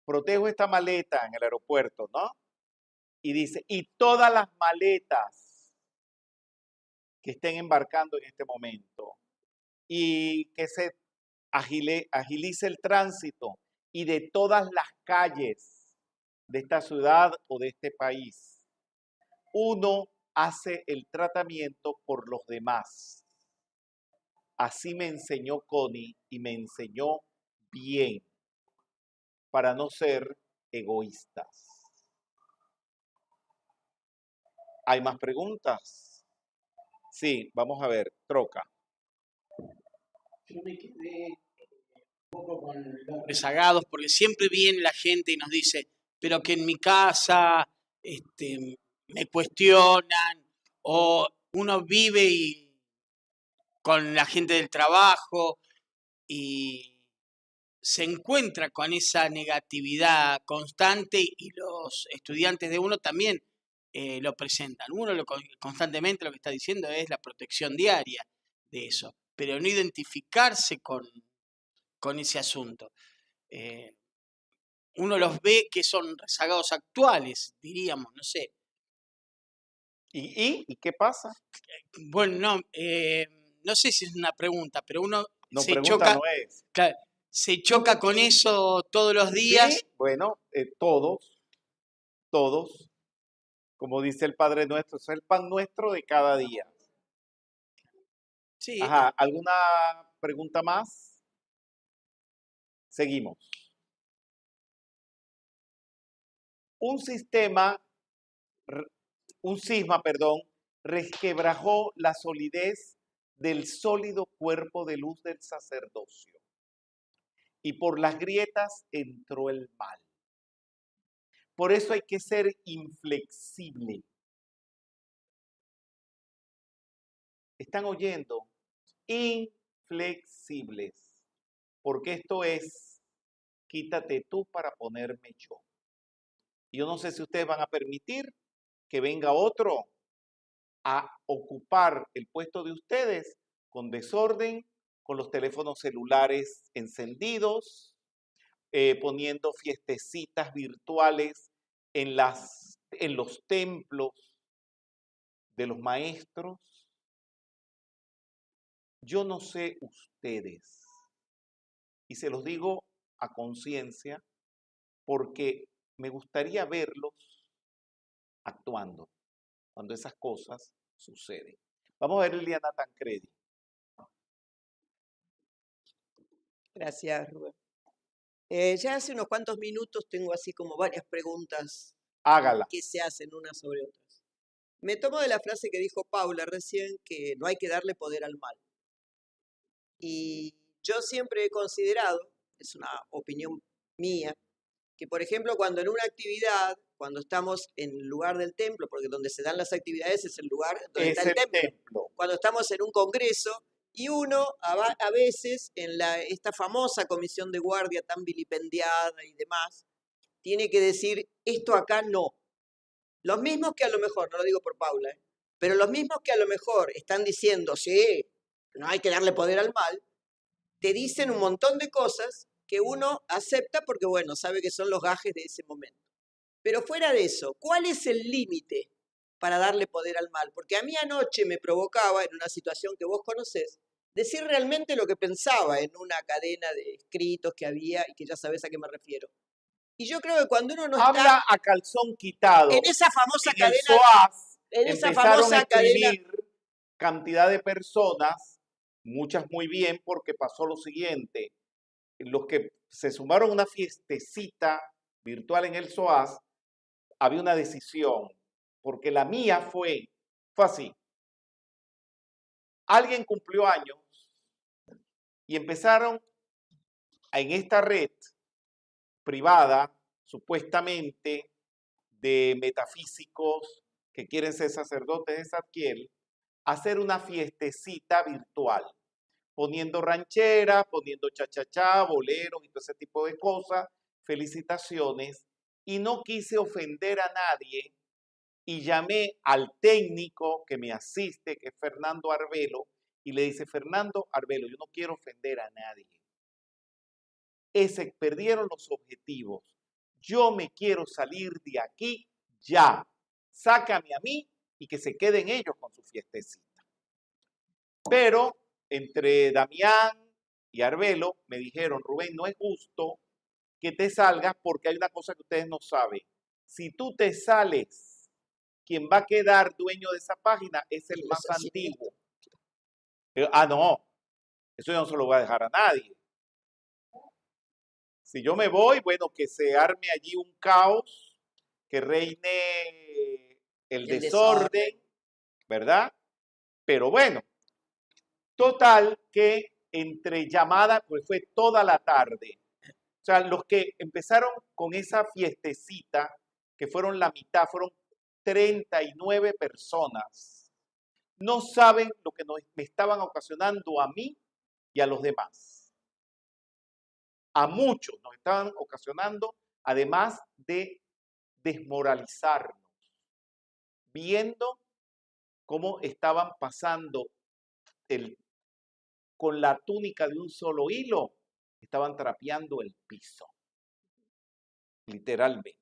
Speaker 1: protejo esta maleta en el aeropuerto, ¿no? Y dice, y todas las maletas que estén embarcando en este momento, y que se agilice el tránsito, y de todas las calles de esta ciudad o de este país. Uno hace el tratamiento por los demás. Así me enseñó Connie y me enseñó bien para no ser egoístas. ¿Hay más preguntas? Sí, vamos a ver, troca.
Speaker 4: Yo me quedé un poco con los rezagados porque siempre viene la gente y nos dice, pero que en mi casa me cuestionan, o uno vive con la gente del trabajo y se encuentra con esa negatividad constante y los estudiantes de uno también lo presentan. Uno constantemente lo que está diciendo es la protección diaria de eso, pero no identificarse con ese asunto. Uno los ve que son rezagados actuales, diríamos, no sé.
Speaker 1: ¿Y qué pasa?
Speaker 4: Bueno, no sé si es una pregunta, pero uno
Speaker 1: No,
Speaker 4: se
Speaker 1: pregunta
Speaker 4: choca,
Speaker 1: no es.
Speaker 4: claro, se choca con eso todos los días.
Speaker 1: Sí, bueno, todos, como dice el Padre Nuestro, es el pan nuestro de cada día.
Speaker 4: Sí,
Speaker 1: Ajá, ¿alguna pregunta más? Seguimos. Un cisma, resquebrajó la solidez del sólido cuerpo de luz del sacerdocio, y por las grietas entró el mal. Por eso hay que ser inflexible. ¿Están oyendo? Inflexibles. Porque esto es, quítate tú para ponerme yo. Y yo no sé si ustedes van a permitir que venga otro a ocupar el puesto de ustedes con desorden, con los teléfonos celulares encendidos, poniendo fiestecitas virtuales en los templos de los maestros. Yo no sé ustedes, y se los digo a conciencia, porque me gustaría verlos actuando cuando esas cosas suceden. Vamos a ver Liliana Tancredi.
Speaker 5: Gracias, Rubén. Ya hace unos cuantos minutos tengo así como varias preguntas
Speaker 1: Hágala.
Speaker 5: que se hacen unas sobre otras. Me tomo de la frase que dijo Paula recién, que no hay que darle poder al mal. Y yo siempre he considerado, es una opinión mía, que por ejemplo cuando en una actividad, cuando estamos en el lugar del templo, porque donde se dan las actividades es el lugar donde
Speaker 1: Es
Speaker 5: está el templo.
Speaker 1: templo.
Speaker 5: Cuando estamos en un congreso y uno a veces en esta famosa comisión de guardia tan vilipendiada y demás, tiene que decir esto acá no. Los mismos que a lo mejor, no lo digo por Paula, pero los mismos que a lo mejor están diciendo, sí, no hay que darle poder al mal, te dicen un montón de cosas que uno acepta porque, bueno, sabe que son los gajes de ese momento. Pero fuera de eso, ¿cuál es el límite para darle poder al mal? Porque a mí anoche me provocaba, en una situación que vos conocés, decir realmente lo que pensaba en una cadena de escritos que había y que ya sabés a qué me refiero. Y yo creo que cuando uno no está
Speaker 1: Habla a calzón quitado.
Speaker 5: en esa famosa
Speaker 1: En el
Speaker 5: cadena,
Speaker 1: SOAS
Speaker 5: en esa
Speaker 1: empezaron a
Speaker 5: famosa cadena,
Speaker 1: escribir cantidad de personas, muchas muy bien, porque pasó lo siguiente. Los que se sumaron a una fiestecita virtual en el SOAS, había una decisión, porque la mía fue así. Alguien cumplió años y empezaron en esta red privada, supuestamente de metafísicos que quieren ser sacerdotes de Zadkiel, a hacer una fiestecita virtual, poniendo ranchera, poniendo cha-cha-cha, boleros y todo ese tipo de cosas, felicitaciones, y no quise ofender a nadie y llamé al técnico que me asiste, que es Fernando Arbelo, y le dice, Fernando Arbelo, yo no quiero ofender a nadie. Perdieron los objetivos. Yo me quiero salir de aquí ya. Sácame a mí y que se queden ellos con su fiestecita. Pero entre Damián y Arbelo me dijeron, Rubén, no es justo que te salgas porque hay una cosa que ustedes no saben. Si tú te sales, quien va a quedar dueño de esa página es el más antiguo. No, eso yo no se lo voy a dejar a nadie. Si yo me voy, bueno, que se arme allí un caos, que reine el desorden, ¿verdad? Pero bueno, total que entre llamadas, pues fue toda la tarde. O sea, los que empezaron con esa fiestecita, que fueron la mitad, fueron 39 personas, no saben lo que me estaban ocasionando a mí y a los demás. A muchos nos estaban ocasionando, además de desmoralizarnos, viendo cómo estaban pasando con la túnica de un solo hilo, estaban trapeando el piso, literalmente.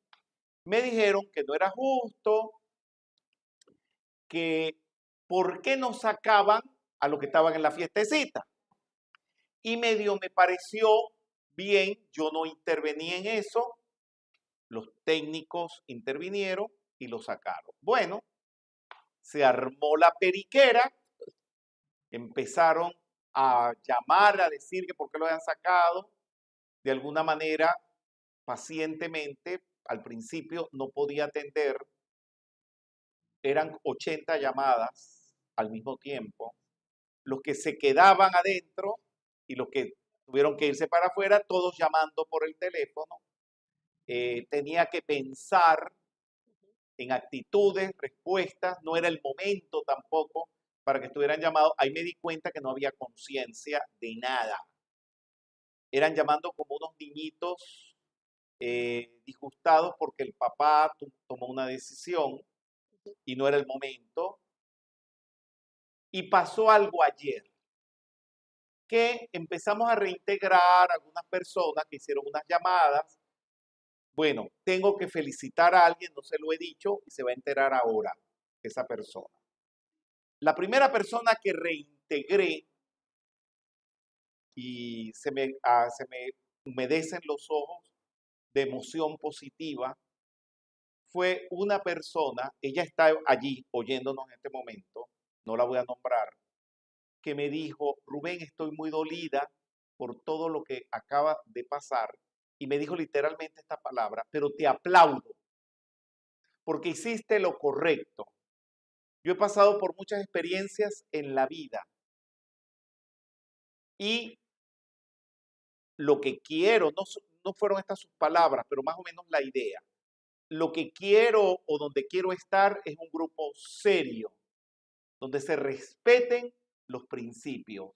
Speaker 1: Me dijeron que no era justo, que por qué no sacaban a los que estaban en la fiestecita. Y medio me pareció bien, yo no intervení en eso, los técnicos intervinieron y lo sacaron. Bueno, se armó la periquera, empezaron a llamar, a decir que por qué lo habían sacado. De alguna manera, pacientemente, al principio no podía atender. Eran 80 llamadas al mismo tiempo. Los que se quedaban adentro y los que tuvieron que irse para afuera, todos llamando por el teléfono. Tenía que pensar en actitudes, respuestas. No era el momento tampoco para que estuvieran llamados. Ahí me di cuenta que no había conciencia de nada. Eran llamando como unos niñitos disgustados porque el papá tomó una decisión y no era el momento. Y pasó algo ayer, que empezamos a reintegrar a algunas personas que hicieron unas llamadas. Bueno, tengo que felicitar a alguien, no se lo he dicho, y se va a enterar ahora esa persona. La primera persona que reintegré, y se me humedecen los ojos de emoción positiva, fue una persona, ella está allí oyéndonos en este momento, no la voy a nombrar, que me dijo: Rubén, estoy muy dolida por todo lo que acaba de pasar, y me dijo literalmente esta palabra: pero te aplaudo, porque hiciste lo correcto. Yo he pasado por muchas experiencias en la vida, y lo que quiero, no fueron estas sus palabras, pero más o menos la idea. Lo que quiero o donde quiero estar es un grupo serio, donde se respeten los principios.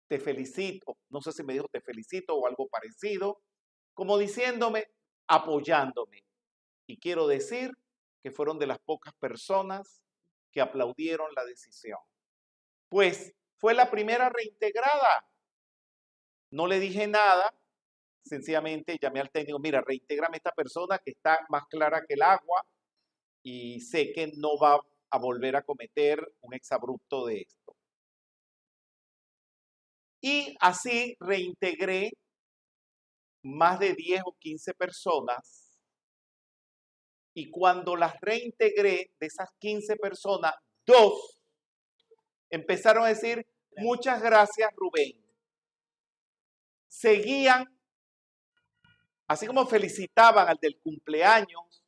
Speaker 1: Te felicito, no sé si me dijo te felicito o algo parecido, como diciéndome, apoyándome. Y quiero decir que fueron de las pocas personas que aplaudieron la decisión. Pues fue la primera reintegrada. No le dije nada, sencillamente llamé al técnico: mira, reintégrame esta persona que está más clara que el agua y sé que no va a volver a cometer un exabrupto de esto. Y así reintegré más de 10 o 15 personas, y cuando las reintegré, de esas 15 personas, 2 empezaron a decir: muchas gracias, Rubén. Seguían, así como felicitaban al del cumpleaños,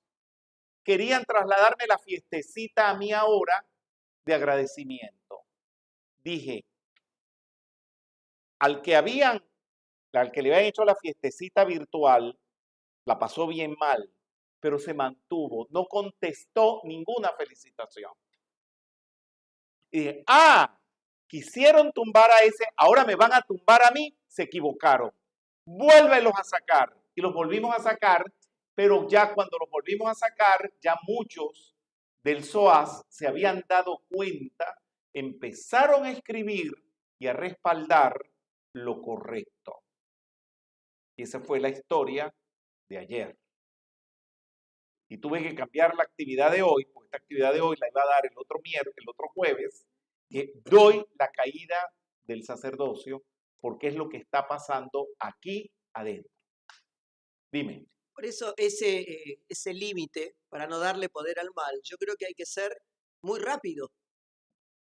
Speaker 1: querían trasladarme la fiestecita a mí ahora de agradecimiento. Dije, al que le habían hecho la fiestecita virtual, la pasó bien mal, pero se mantuvo, no contestó ninguna felicitación. Y dije, quisieron tumbar a ese, ahora me van a tumbar a mí, se equivocaron. Vuélvelos a sacar. Y los volvimos a sacar, pero ya cuando los volvimos a sacar, ya muchos del SOAS se habían dado cuenta, empezaron a escribir y a respaldar lo correcto. Y esa fue la historia de ayer. Y tuve que cambiar la actividad de hoy, porque esta actividad de hoy la iba a dar el otro jueves, que doy la caída del sacerdocio, porque es lo que está pasando aquí adentro. Dime.
Speaker 5: Por eso ese límite, para no darle poder al mal, yo creo que hay que ser muy rápido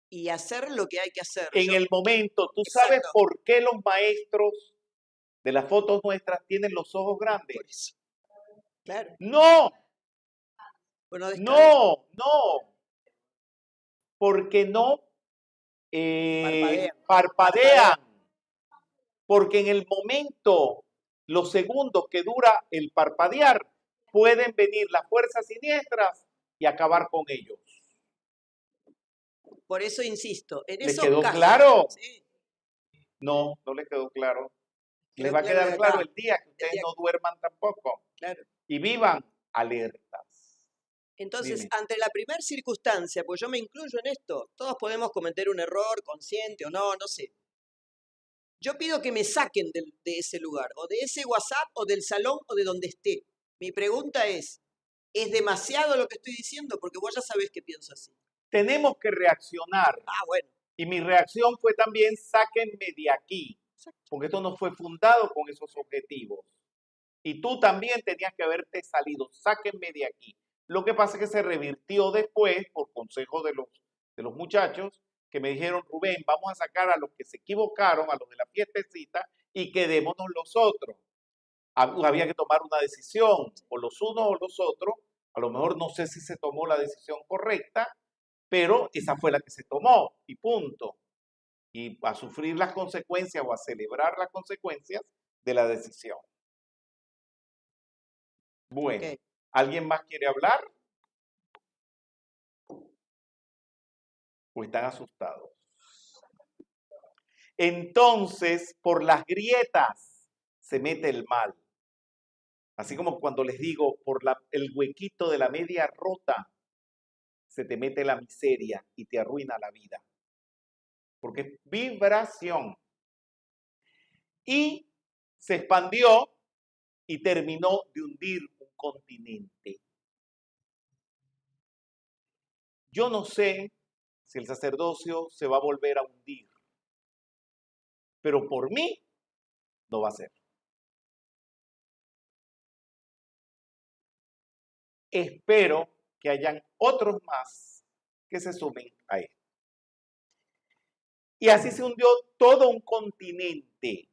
Speaker 5: y hacer lo que hay que hacer.
Speaker 1: En el momento, ¿tú sabes por qué los maestros de las fotos nuestras tienen los ojos grandes?
Speaker 5: Por eso. Claro.
Speaker 1: No,
Speaker 5: Bueno,
Speaker 1: no, porque no parpadean. Porque en el momento, los segundos que dura el parpadear, pueden venir las fuerzas siniestras y acabar con ellos.
Speaker 5: Por eso insisto, en
Speaker 1: ¿Les
Speaker 5: esos
Speaker 1: quedó
Speaker 5: casos,
Speaker 1: claro?
Speaker 5: sí,
Speaker 1: No, no les quedó claro. Les
Speaker 5: quedó
Speaker 1: va a
Speaker 5: claro de
Speaker 1: quedar claro
Speaker 5: acá,
Speaker 1: el día que ustedes
Speaker 5: día
Speaker 1: no duerman tampoco
Speaker 5: claro.
Speaker 1: y vivan alertas.
Speaker 5: Entonces,
Speaker 1: Dime.
Speaker 5: ante la primera circunstancia, pues yo me incluyo en esto, todos podemos cometer un error, consciente o no, no sé. Yo pido que me saquen de ese lugar, o de ese WhatsApp, o del salón, o de donde esté. Mi pregunta ¿es demasiado lo que estoy diciendo? Porque vos ya sabés que pienso así.
Speaker 1: Tenemos que reaccionar.
Speaker 5: Ah, bueno.
Speaker 1: Y mi reacción fue también, sáquenme de aquí, porque esto no fue fundado con esos objetivos. Y tú también tenías que haberte salido, sáquenme de aquí. Lo que pasa es que se revirtió después, por consejo de los muchachos, que me dijeron, Rubén, vamos a sacar a los que se equivocaron, a los de la fiestecita, y quedémonos los otros. Había que tomar una decisión, o los unos o los otros. A lo mejor no sé si se tomó la decisión correcta, pero esa fue la que se tomó, y punto. Y a sufrir las consecuencias o a celebrar las consecuencias de la decisión. Bueno,
Speaker 5: Ok.
Speaker 1: ¿alguien más quiere hablar? ¿O están asustados? Entonces, por las grietas se mete el mal. Así como cuando les digo, por el huequito de la media rota, se te mete la miseria y te arruina la vida. Porque es vibración. Y se expandió y terminó de hundir un continente. Yo no sé si el sacerdocio se va a volver a hundir, pero por mí no va a ser. Espero que hayan otros más que se sumen a esto. Y así se hundió todo un continente.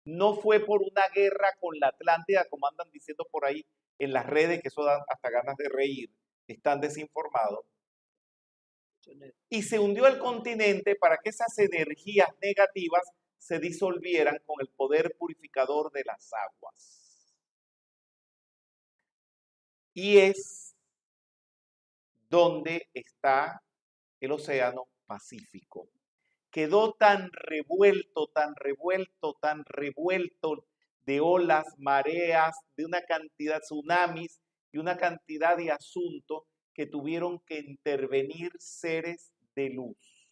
Speaker 1: No fue por una guerra con la Atlántida, como andan diciendo por ahí en las redes, que eso da hasta ganas de reír, están desinformados. Y se hundió el continente para que esas energías negativas se disolvieran con el poder purificador de las aguas. Y es donde está el Océano Pacífico. Quedó tan revuelto, tan revuelto, tan revuelto de olas, mareas, de una cantidad de tsunamis y una cantidad de asuntos que tuvieron que intervenir seres de luz.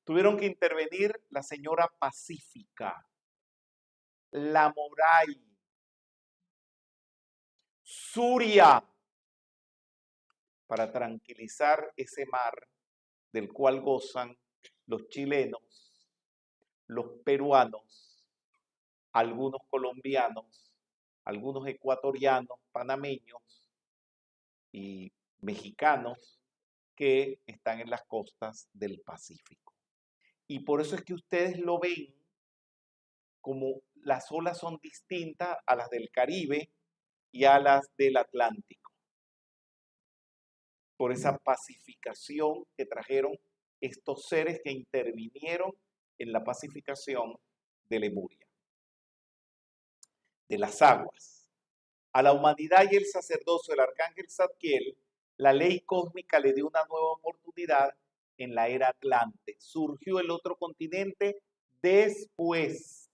Speaker 1: Tuvieron que intervenir la señora Pacífica, la Moray, Suria, para tranquilizar ese mar del cual gozan los chilenos, los peruanos, algunos colombianos, algunos ecuatorianos, panameños y mexicanos que están en las costas del Pacífico. Y por eso es que ustedes lo ven como las olas son distintas a las del Caribe y a las del Atlántico. Por esa pacificación que trajeron estos seres que intervinieron en la pacificación de Lemuria, de las aguas. A la humanidad y el sacerdocio del arcángel Zadkiel, la ley cósmica le dio una nueva oportunidad en la era Atlante. Surgió el otro continente después.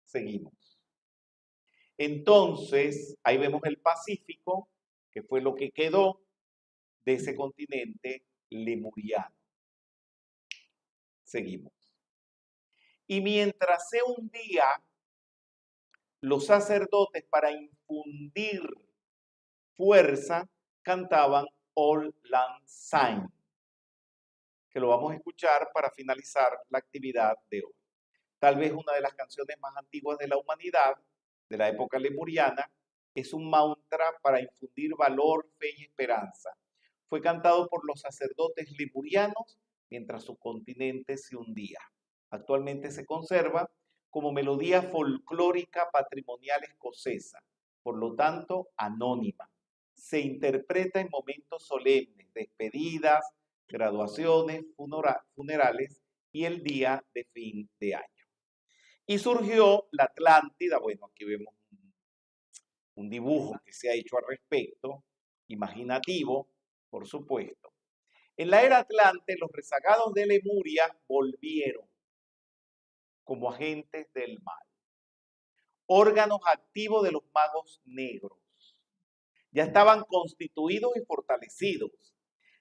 Speaker 1: Seguimos. Entonces, ahí vemos el Pacífico, que fue lo que quedó de ese continente lemuriano. Seguimos. Y mientras se hundía, los sacerdotes, para infundir fuerza, cantaban Auld Lang Syne, que lo vamos a escuchar para finalizar la actividad de hoy. Tal vez una de las canciones más antiguas de la humanidad, de la época lemuriana, es un mantra para infundir valor, fe y esperanza. Fue cantado por los sacerdotes lemurianos mientras su continente se hundía. Actualmente se conserva como melodía folclórica patrimonial escocesa, por lo tanto anónima. Se interpreta en momentos solemnes, despedidas, graduaciones, funerales y el día de fin de año. Y surgió la Atlántida, bueno, aquí vemos un dibujo que se ha hecho al respecto, imaginativo, por supuesto. En la era Atlante, los rezagados de Lemuria volvieron como agentes del mal, órganos activos de los magos negros. Ya estaban constituidos y fortalecidos.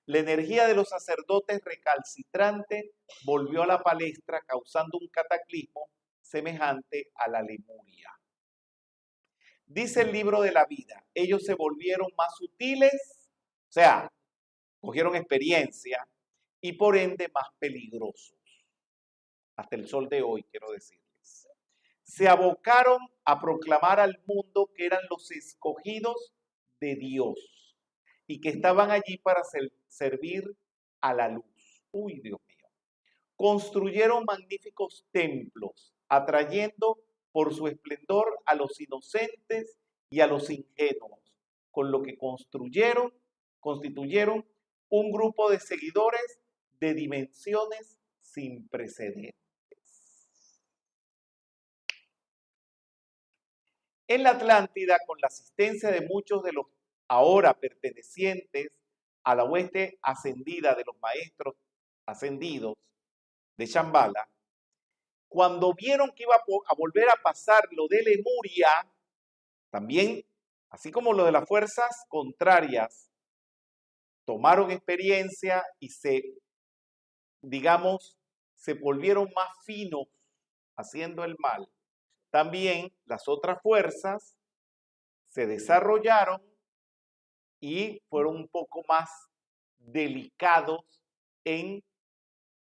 Speaker 1: La energía de los sacerdotes recalcitrantes volvió a la palestra, causando un cataclismo semejante a la Lemuria. Dice el libro de la vida, ellos se volvieron más sutiles, o sea, cogieron experiencia y por ende más peligrosos. Hasta el sol de hoy, quiero decirles. Se abocaron a proclamar al mundo que eran los escogidos de Dios y que estaban allí para servir a la luz. Uy, Dios mío. Construyeron magníficos templos, atrayendo por su esplendor a los inocentes y a los ingenuos, con lo que constituyeron un grupo de seguidores de dimensiones sin precedentes. En la Atlántida, con la asistencia de muchos de los ahora pertenecientes a la hueste ascendida de los maestros ascendidos de Shambhala, cuando vieron que iba a volver a pasar lo de Lemuria, también, así como lo de las fuerzas contrarias, tomaron experiencia y se volvieron más finos haciendo el mal. También las otras fuerzas se desarrollaron y fueron un poco más delicados en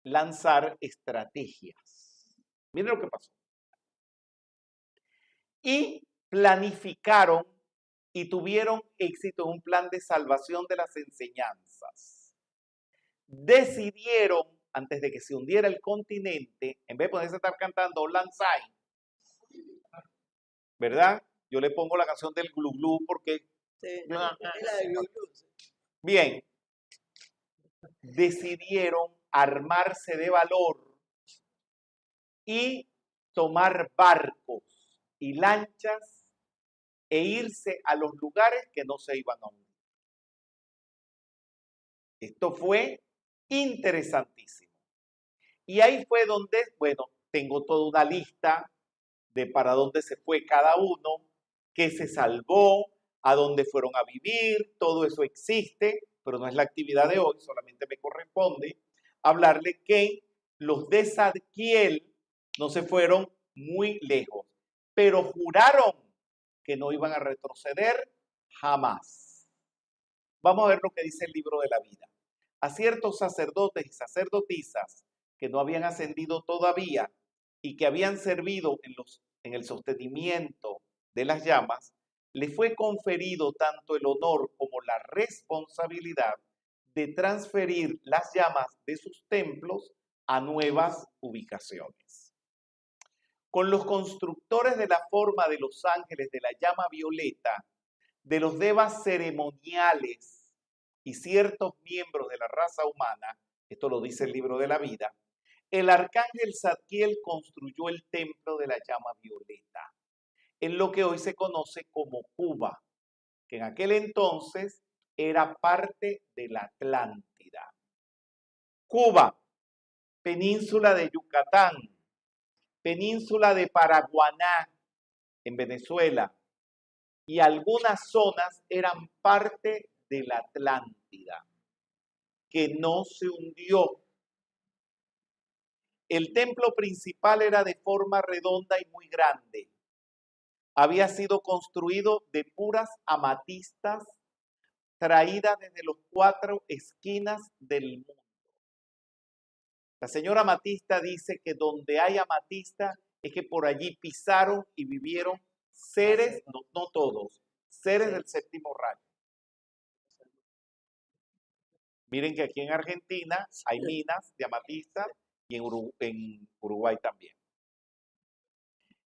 Speaker 1: lanzar estrategias. Miren lo que pasó. Y planificaron y tuvieron éxito en un plan de salvación de las enseñanzas. Decidieron, antes de que se hundiera el continente, en vez de ponerse a estar cantando Lanzai, ¿verdad? Yo le pongo la canción del Glu Glu porque...
Speaker 5: Sí, es la de Glu Glu.
Speaker 1: Bien, decidieron armarse de valor y tomar barcos y lanchas e irse a los lugares que no se iban a hundir. Esto fue interesantísimo. Y ahí fue donde, bueno, tengo toda una lista de para dónde se fue cada uno, qué se salvó, a dónde fueron a vivir, todo eso existe, pero no es la actividad de hoy, solamente me corresponde hablarle que los de Zadkiel no se fueron muy lejos, pero juraron que no iban a retroceder jamás. Vamos a ver lo que dice el libro de la vida. A ciertos sacerdotes y sacerdotisas que no habían ascendido todavía y que habían servido en el sostenimiento de las llamas, le fue conferido tanto el honor como la responsabilidad de transferir las llamas de sus templos a nuevas ubicaciones. Con los constructores de la forma de los ángeles de la llama violeta, de los devas ceremoniales y ciertos miembros de la raza humana, esto lo dice el libro de la vida, el arcángel Zadkiel construyó el templo de la llama violeta, en lo que hoy se conoce como Cuba, que en aquel entonces era parte de la Atlántida. Cuba, península de Yucatán, península de Paraguaná, en Venezuela, y algunas zonas eran parte de la Atlántida, que no se hundió. El templo principal era de forma redonda y muy grande. Había sido construido de puras amatistas traídas desde las 4 esquinas del mundo. La señora amatista dice que donde hay amatista es que por allí pisaron y vivieron seres, no todos, seres del séptimo rayo. Miren que aquí en Argentina hay minas de amatista y en Uruguay también.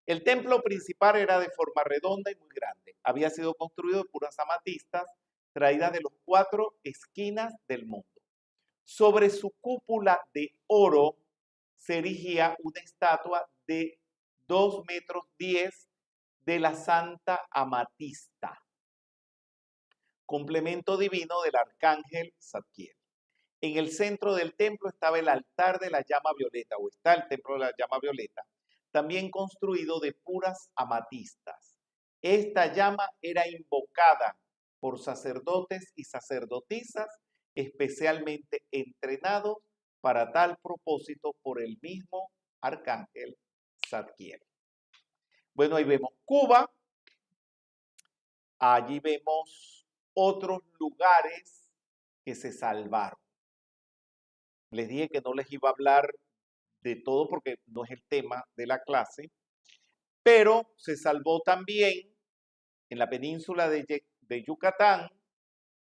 Speaker 1: El templo principal era de forma redonda y muy grande. Había sido construido de puras amatistas traídas de las 4 esquinas del mundo. Sobre su cúpula de oro se erigía una estatua de 2,10 metros de la Santa Amatista, complemento divino del arcángel Zadkiel. En el centro del templo estaba el altar de la llama violeta, o está el templo de la llama violeta, también construido de puras amatistas. Esta llama era invocada por sacerdotes y sacerdotisas especialmente entrenados para tal propósito por el mismo arcángel Zadkiel. Bueno, ahí vemos Cuba. Allí vemos otros lugares que se salvaron. Les dije que no les iba a hablar de todo porque no es el tema de la clase, pero se salvó también en la península de Yucatán,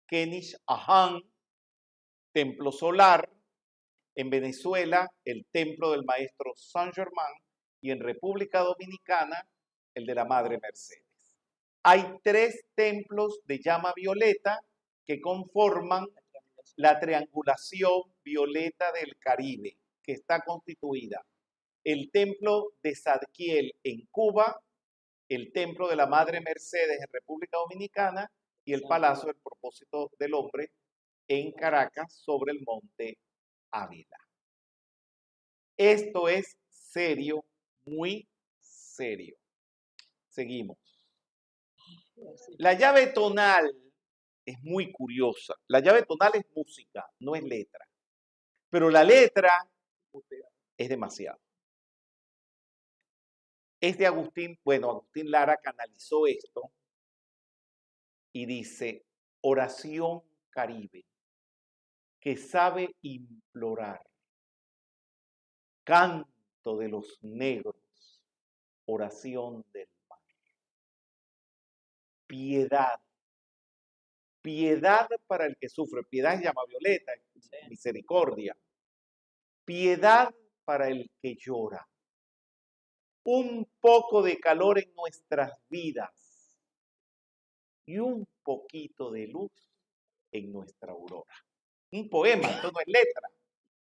Speaker 1: Kenish Ahan, Templo Solar, en Venezuela, el Templo del Maestro Saint Germain, y en República Dominicana, el de la Madre Mercedes. Hay 3 templos de llama violeta que conforman la triangulación violeta del Caribe, que está constituida el templo de Zadkiel en Cuba, el templo de la Madre Mercedes en República Dominicana y el Palacio del Propósito del Hombre en Caracas sobre el monte Ávila. Esto es serio, muy serio. Seguimos. La llave tonal es muy curiosa. La llave tonal es música, no es letra. Pero la letra es demasiado. Es de Agustín, bueno, Agustín Lara canalizó esto y dice, oración caribe, que sabe implorar, canto de los negros, oración del mar. Piedad, piedad para el que sufre, piedad es llama violeta, misericordia. Piedad para el que llora. Un poco de calor en nuestras vidas y un poquito de luz en nuestra aurora. Un poema, esto no es letra,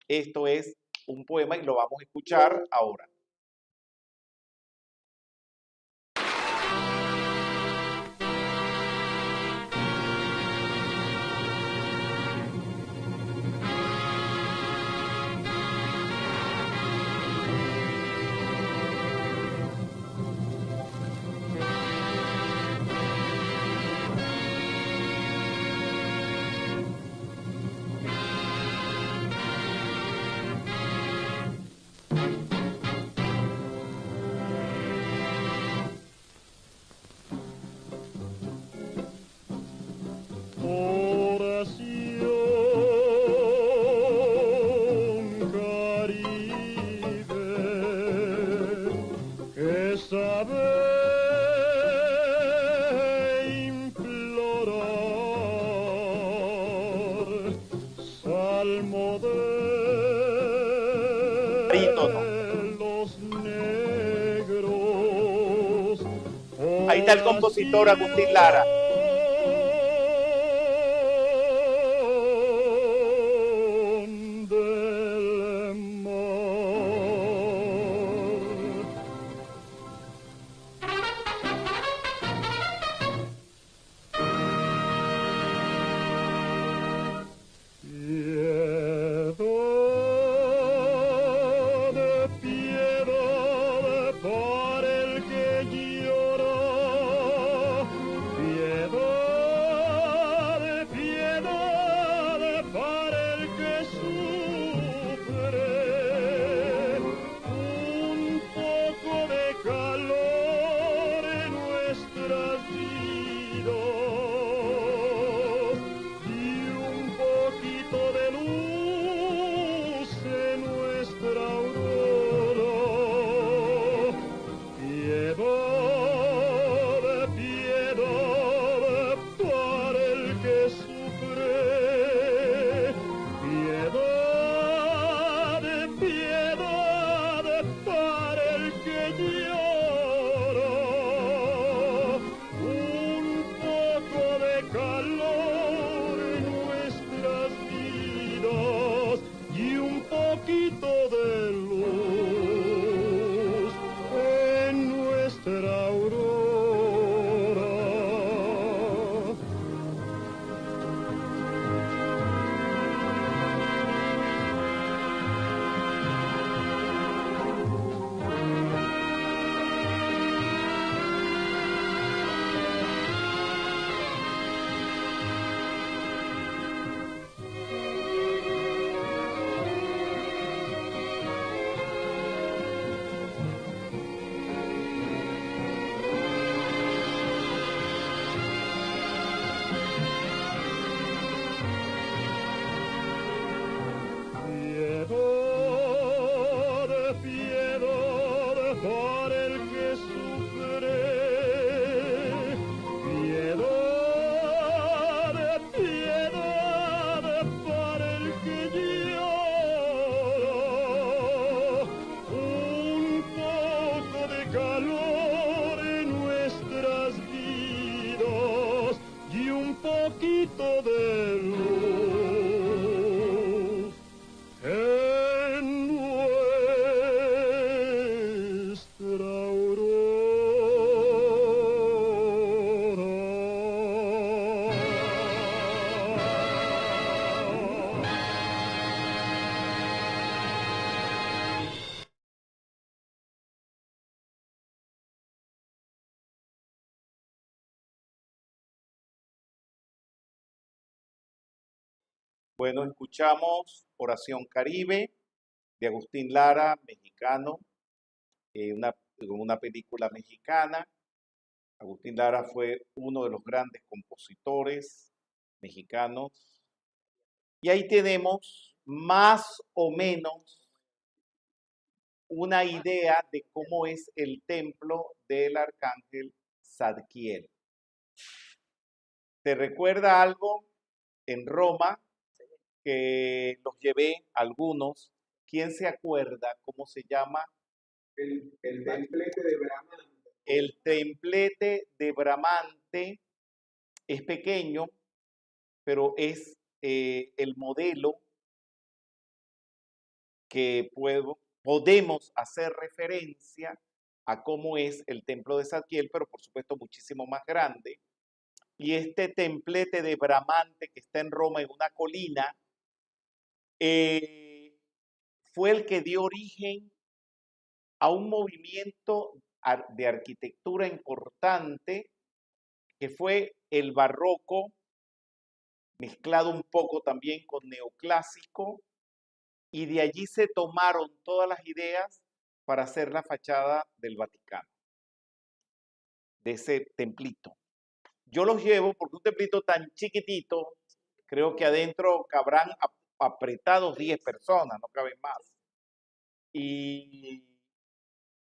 Speaker 1: esto es un poema y lo vamos a escuchar ahora. Ahí está el compositor Agustín Lara.
Speaker 6: Piedad para el que llora,
Speaker 1: Bueno, escuchamos Oración Caribe de Agustín Lara, mexicano, una película mexicana. Agustín Lara fue uno de los grandes compositores mexicanos. Y ahí tenemos más o menos una idea de cómo es el templo del arcángel Zadkiel. ¿Te recuerda algo en Roma que los llevé algunos? ¿Quién se acuerda cómo se llama?
Speaker 6: El templete de Bramante.
Speaker 1: El templete de Bramante es pequeño, pero es el modelo que podemos hacer referencia a cómo es el templo de Zadkiel, pero por supuesto muchísimo más grande. Y este templete de Bramante que está en Roma, en una colina, fue el que dio origen a un movimiento de arquitectura importante que fue el barroco, mezclado un poco también con neoclásico, y de allí se tomaron todas las ideas para hacer la fachada del Vaticano, de ese templito. Yo los llevo porque un templito tan chiquitito, creo que adentro cabrán apretados 10 personas, no caben más. Y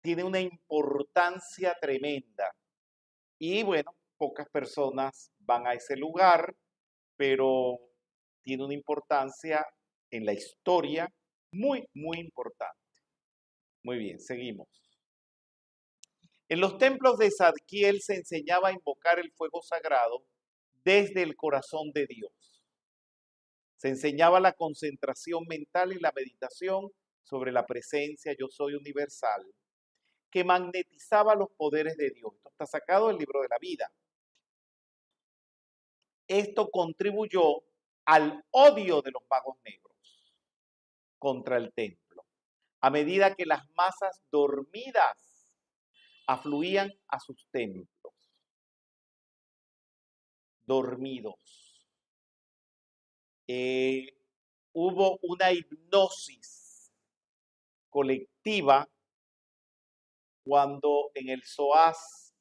Speaker 1: tiene una importancia tremenda. Y bueno, pocas personas van a ese lugar, pero tiene una importancia en la historia muy, muy importante. Muy bien, seguimos. En los templos de Zadkiel se enseñaba a invocar el fuego sagrado desde el corazón de Dios. Se enseñaba la concentración mental y la meditación sobre la presencia yo soy universal, que magnetizaba los poderes de Dios. Esto está sacado del libro de la vida. Esto contribuyó al odio de los magos negros contra el templo, a medida que las masas dormidas afluían a sus templos. Dormidos. Hubo una hipnosis colectiva cuando en el SOAS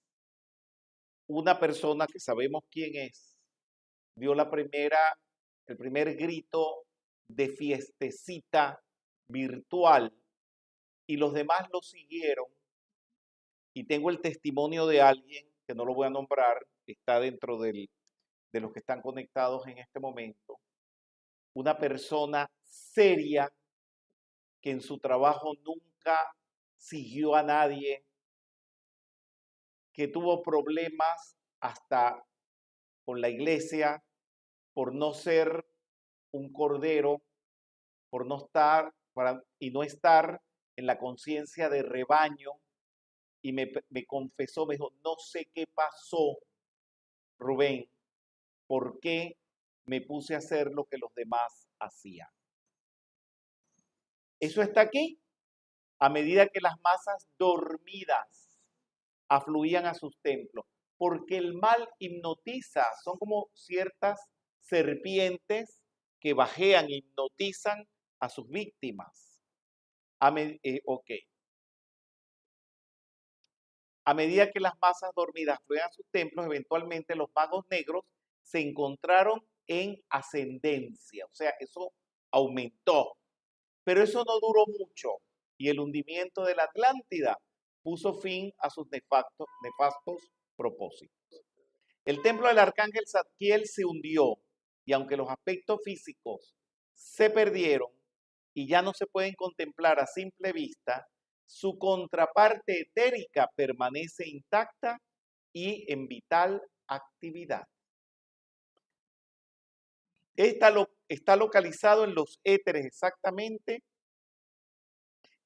Speaker 1: una persona que sabemos quién es dio el primer grito de fiestecita virtual y los demás lo siguieron. Y tengo el testimonio de alguien, que no lo voy a nombrar, está dentro de los que están conectados en este momento, una persona seria que en su trabajo nunca siguió a nadie, que tuvo problemas hasta con la iglesia por no ser un cordero, por no estar y no estar en la conciencia de rebaño, y me confesó, me dijo, no sé qué pasó, Rubén, por qué me puse a hacer lo que los demás hacían. Eso está aquí. A medida que las masas dormidas afluían a sus templos, porque el mal hipnotiza, son como ciertas serpientes que bajean, hipnotizan a sus víctimas. Ok. A medida que las masas dormidas afluían a sus templos, eventualmente los magos negros se encontraron en ascendencia, o sea, eso aumentó. Pero eso no duró mucho y el hundimiento de la Atlántida puso fin a sus nefastos propósitos. El templo del arcángel Zadkiel se hundió y aunque los aspectos físicos se perdieron y ya no se pueden contemplar a simple vista, su contraparte etérica permanece intacta y en vital actividad. Está localizado en los éteres exactamente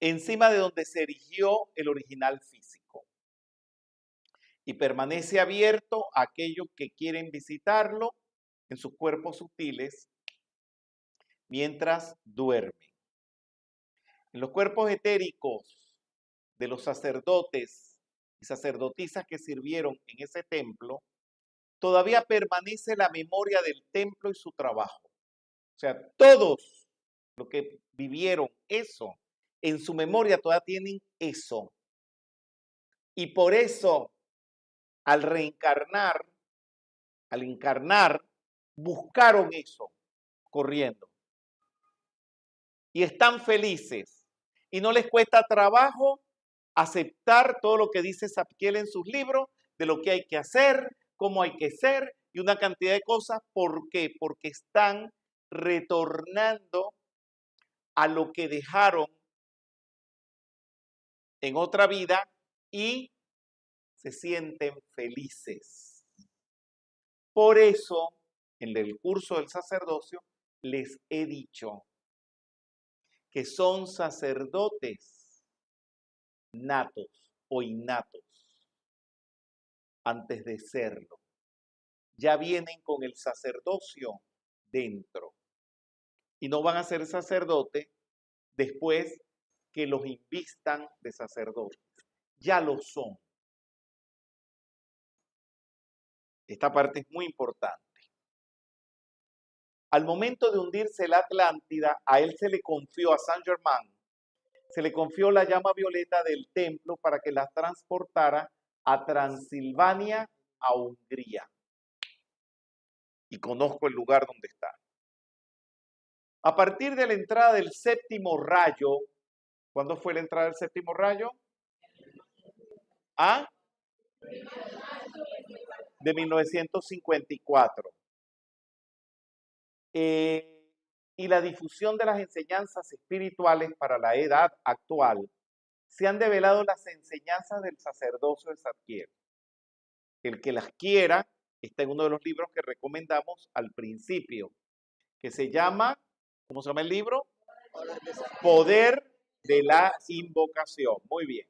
Speaker 1: encima de donde se erigió el original físico y permanece abierto a aquellos que quieren visitarlo en sus cuerpos sutiles mientras duermen. En los cuerpos etéricos de los sacerdotes y sacerdotisas que sirvieron en ese templo, todavía permanece la memoria del templo y su trabajo. sea, todos los que vivieron eso, en su memoria todavía tienen eso. Y por eso, al encarnar, buscaron eso, corriendo. Y están felices. Y no les cuesta trabajo aceptar todo lo que dice Zadkiel en sus libros, de lo que hay que hacer, cómo hay que ser, y una cantidad de cosas. ¿Por qué? Porque están retornando a lo que dejaron en otra vida y se sienten felices. Por eso, en el curso del sacerdocio, les he dicho que son sacerdotes natos o innatos antes de serlo. Ya vienen con el sacerdocio dentro y no van a ser sacerdotes después que los invistan de sacerdotes. Ya lo son. Esta parte es muy importante. Al momento de hundirse la Atlántida, a él se le confió, a Saint Germain, se le confió la llama violeta del templo para que la transportara a Transilvania, a Hungría. Y conozco el lugar donde está. A partir de la entrada del séptimo rayo, ¿cuándo fue la entrada del séptimo rayo? ¿Ah? De 1954. Y la difusión de las enseñanzas espirituales para la edad actual, se han develado las enseñanzas del sacerdocio de Zadkiel. El que las quiera, está en uno de los libros que recomendamos al principio, que se llama, ¿cómo se llama el libro? Poder de la Invocación. Muy bien.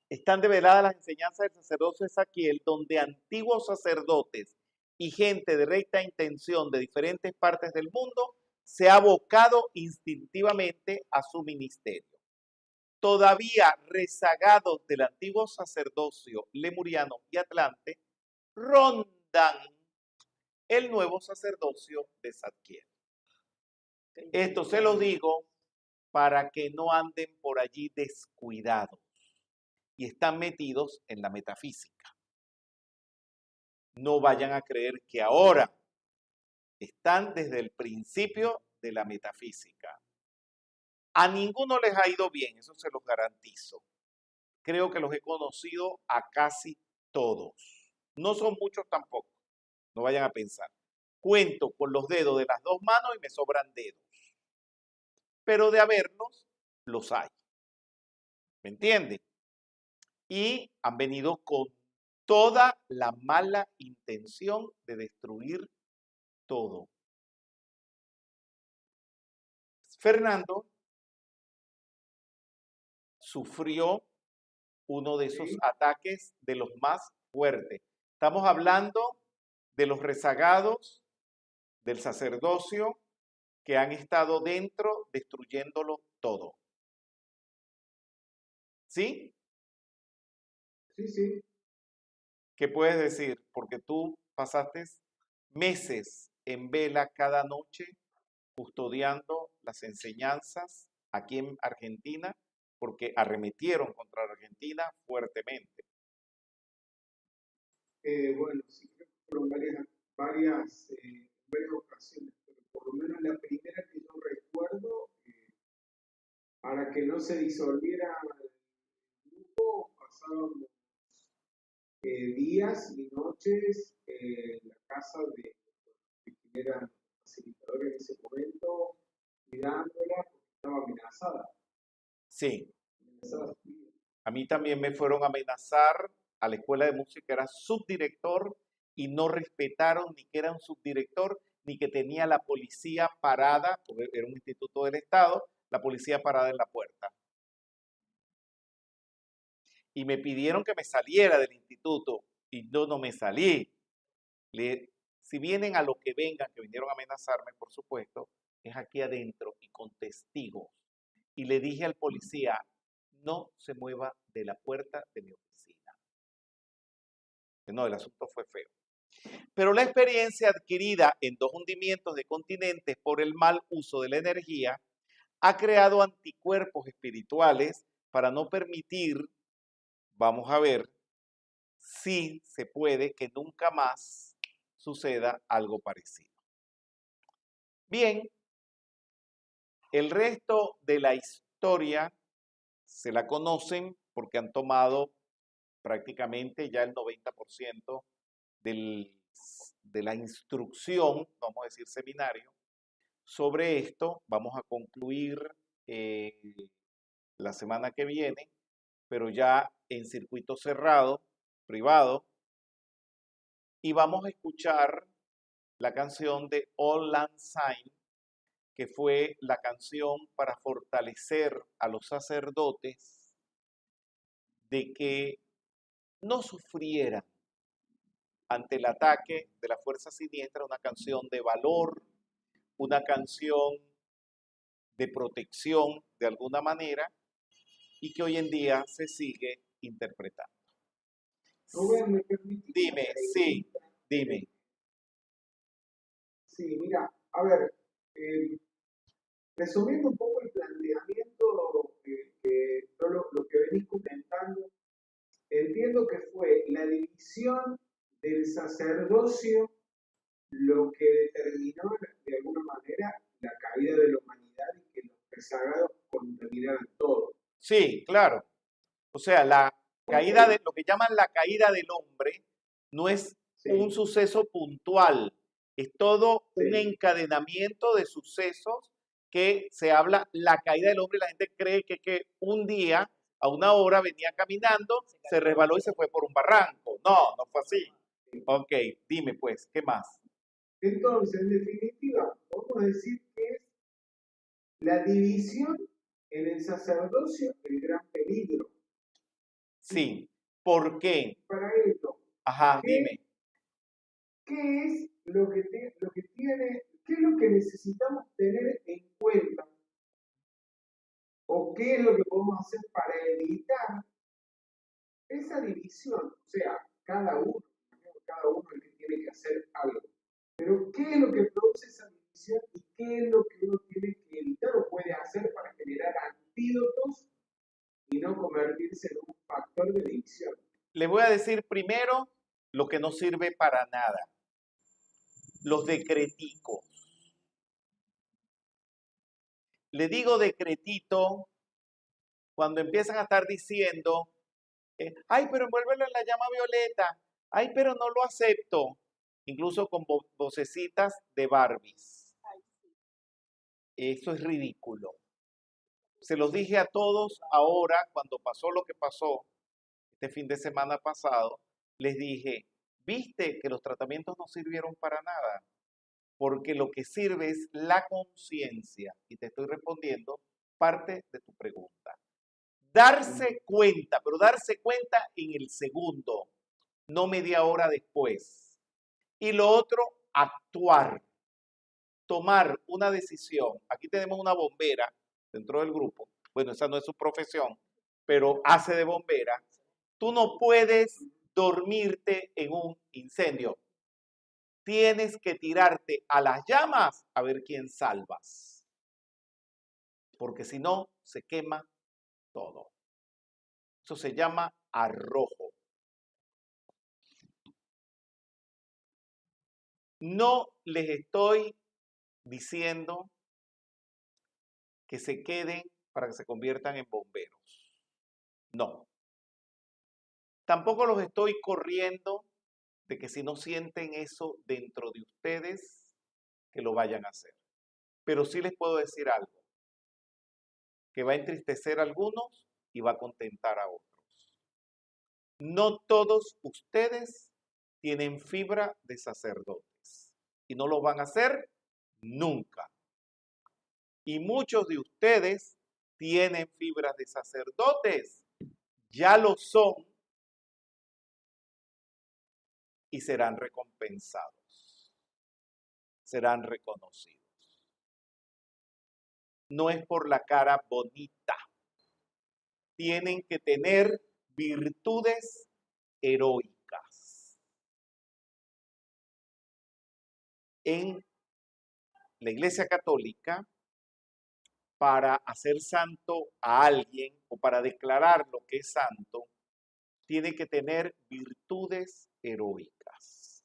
Speaker 1: Están develadas las enseñanzas del sacerdocio de Zadkiel, donde antiguos sacerdotes y gente de recta intención de diferentes partes del mundo se ha abocado instintivamente a su ministerio. Todavía rezagados del antiguo sacerdocio lemuriano y atlante, rondan el nuevo sacerdocio de Zadkiel. Esto se lo digo para que no anden por allí descuidados y están metidos en la metafísica. No vayan a creer que ahora están desde el principio de la metafísica. A ninguno les ha ido bien, eso se los garantizo. Creo que los he conocido a casi todos. No son muchos tampoco, no vayan a pensar. Cuento con los dedos de las dos manos y me sobran dedos. Pero de haberlos, los hay. ¿Me entienden? Y han venido con toda la mala intención de destruir todo. Fernando sufrió uno de esos ataques de los más fuertes. Estamos hablando de los rezagados del sacerdocio que han estado dentro destruyéndolo todo. ¿Sí?
Speaker 6: Sí, sí.
Speaker 1: ¿Qué puedes decir? Porque tú pasaste meses en vela cada noche custodiando las enseñanzas aquí en Argentina, porque arremetieron contra Argentina fuertemente.
Speaker 6: Bueno, sí, creo que fueron varias ocasiones, pero por lo menos la primera que yo recuerdo, para que no se disolviera el grupo, pasábamos días y noches en la casa de quien eran facilitadores en ese momento, cuidándola porque estaba amenazada.
Speaker 1: Sí,
Speaker 6: Amenazada su vida.
Speaker 1: a mí también me fueron a amenazar. A la escuela de música era subdirector y no respetaron ni que era un subdirector ni que tenía la policía parada, porque era un instituto del Estado, la policía parada en la puerta. Y me pidieron que me saliera del instituto y yo no me salí. Si vienen a lo que vengan, que vinieron a amenazarme, por supuesto, es aquí adentro y con testigos. Y le dije al policía, no se mueva de la puerta de mi oficina. No, el asunto fue feo. Pero la experiencia adquirida en 2 hundimientos de continentes por el mal uso de la energía ha creado anticuerpos espirituales para no permitir, vamos a ver, si se puede que nunca más suceda algo parecido. Bien, el resto de la historia se la conocen porque han tomado prácticamente ya el 90% de la instrucción, vamos a decir seminario, sobre esto. Vamos a concluir la semana que viene, pero ya en circuito cerrado, privado, y vamos a escuchar la canción de Auld Lang Syne, que fue la canción para fortalecer a los sacerdotes de que no sufrieran ante el ataque de la fuerza siniestra, una canción de valor, una canción de protección de alguna manera, y que hoy en día se sigue interpretando.
Speaker 6: Rubén, ¿me permitís una
Speaker 1: Dime, sí,
Speaker 6: pregunta?
Speaker 1: dime.
Speaker 6: Sí, mira, a ver, resumiendo un poco el planteamiento que todo lo que venís comentando, entiendo que fue la división del sacerdocio lo que determinó de alguna manera la caída de la humanidad y que los rezagados contaminaran todo.
Speaker 1: Sí, claro. O sea, la caída de lo que llaman la caída del hombre no es un
Speaker 6: Sí,
Speaker 1: suceso puntual, es todo un
Speaker 6: sí,
Speaker 1: encadenamiento de sucesos que se habla la caída del hombre. La gente cree que un día a una hora venía caminando, se resbaló y se fue por un barranco. No, no fue así.
Speaker 6: sí.
Speaker 1: Ok, dime pues, ¿qué más?
Speaker 6: Entonces, en definitiva, podemos decir que es la división en el sacerdocio el gran peligro.
Speaker 1: Sí, ¿por qué?
Speaker 6: Para esto,
Speaker 1: Ajá,
Speaker 6: ¿qué,
Speaker 1: dime.
Speaker 6: qué es lo que tiene, qué es lo que necesitamos tener en cuenta o qué es lo que podemos hacer para evitar esa división? O sea, cada uno es el que tiene que hacer algo. Pero ¿qué es lo que produce esa división y qué es lo que uno tiene que evitar o puede hacer para generar antídotos y no convertirse en un factor de división?
Speaker 1: Les voy a decir primero lo que no sirve para nada. Los decreticos. Le digo decretito cuando empiezan a estar diciendo, ay, pero envuélvelo en la llama violeta, ay, pero no lo acepto, incluso con vocecitas de Barbies. Eso es ridículo. Se los dije a todos ahora, cuando pasó lo que pasó este fin de semana pasado, les dije, viste que los tratamientos no sirvieron para nada, porque lo que sirve es la conciencia, y te estoy respondiendo parte de tu pregunta. Darse cuenta, pero darse cuenta en el segundo, no media hora después. Y lo otro, actuar, tomar una decisión. Aquí tenemos una bombera dentro del grupo. Bueno, esa no es su profesión, pero hace de bombera. Tú no puedes dormirte en un incendio. Tienes que tirarte a las llamas a ver quién salvas. Porque si no, se quema todo. Eso se llama arrojo. No les estoy diciendo que se queden para que se conviertan en bomberos. No. Tampoco los estoy corriendo de que si no sienten eso dentro de ustedes, que lo vayan a hacer. Pero sí les puedo decir algo, que va a entristecer a algunos y va a contentar a otros. No todos ustedes tienen fibra de sacerdotes y no lo van a hacer nunca. Y muchos de ustedes tienen fibras de sacerdotes, ya lo son y serán recompensados, serán reconocidos. No es por la cara bonita, tienen que tener virtudes heroicas. En la Iglesia Católica, para hacer santo a alguien o para declarar lo que es santo, tiene que tener virtudes heroicas.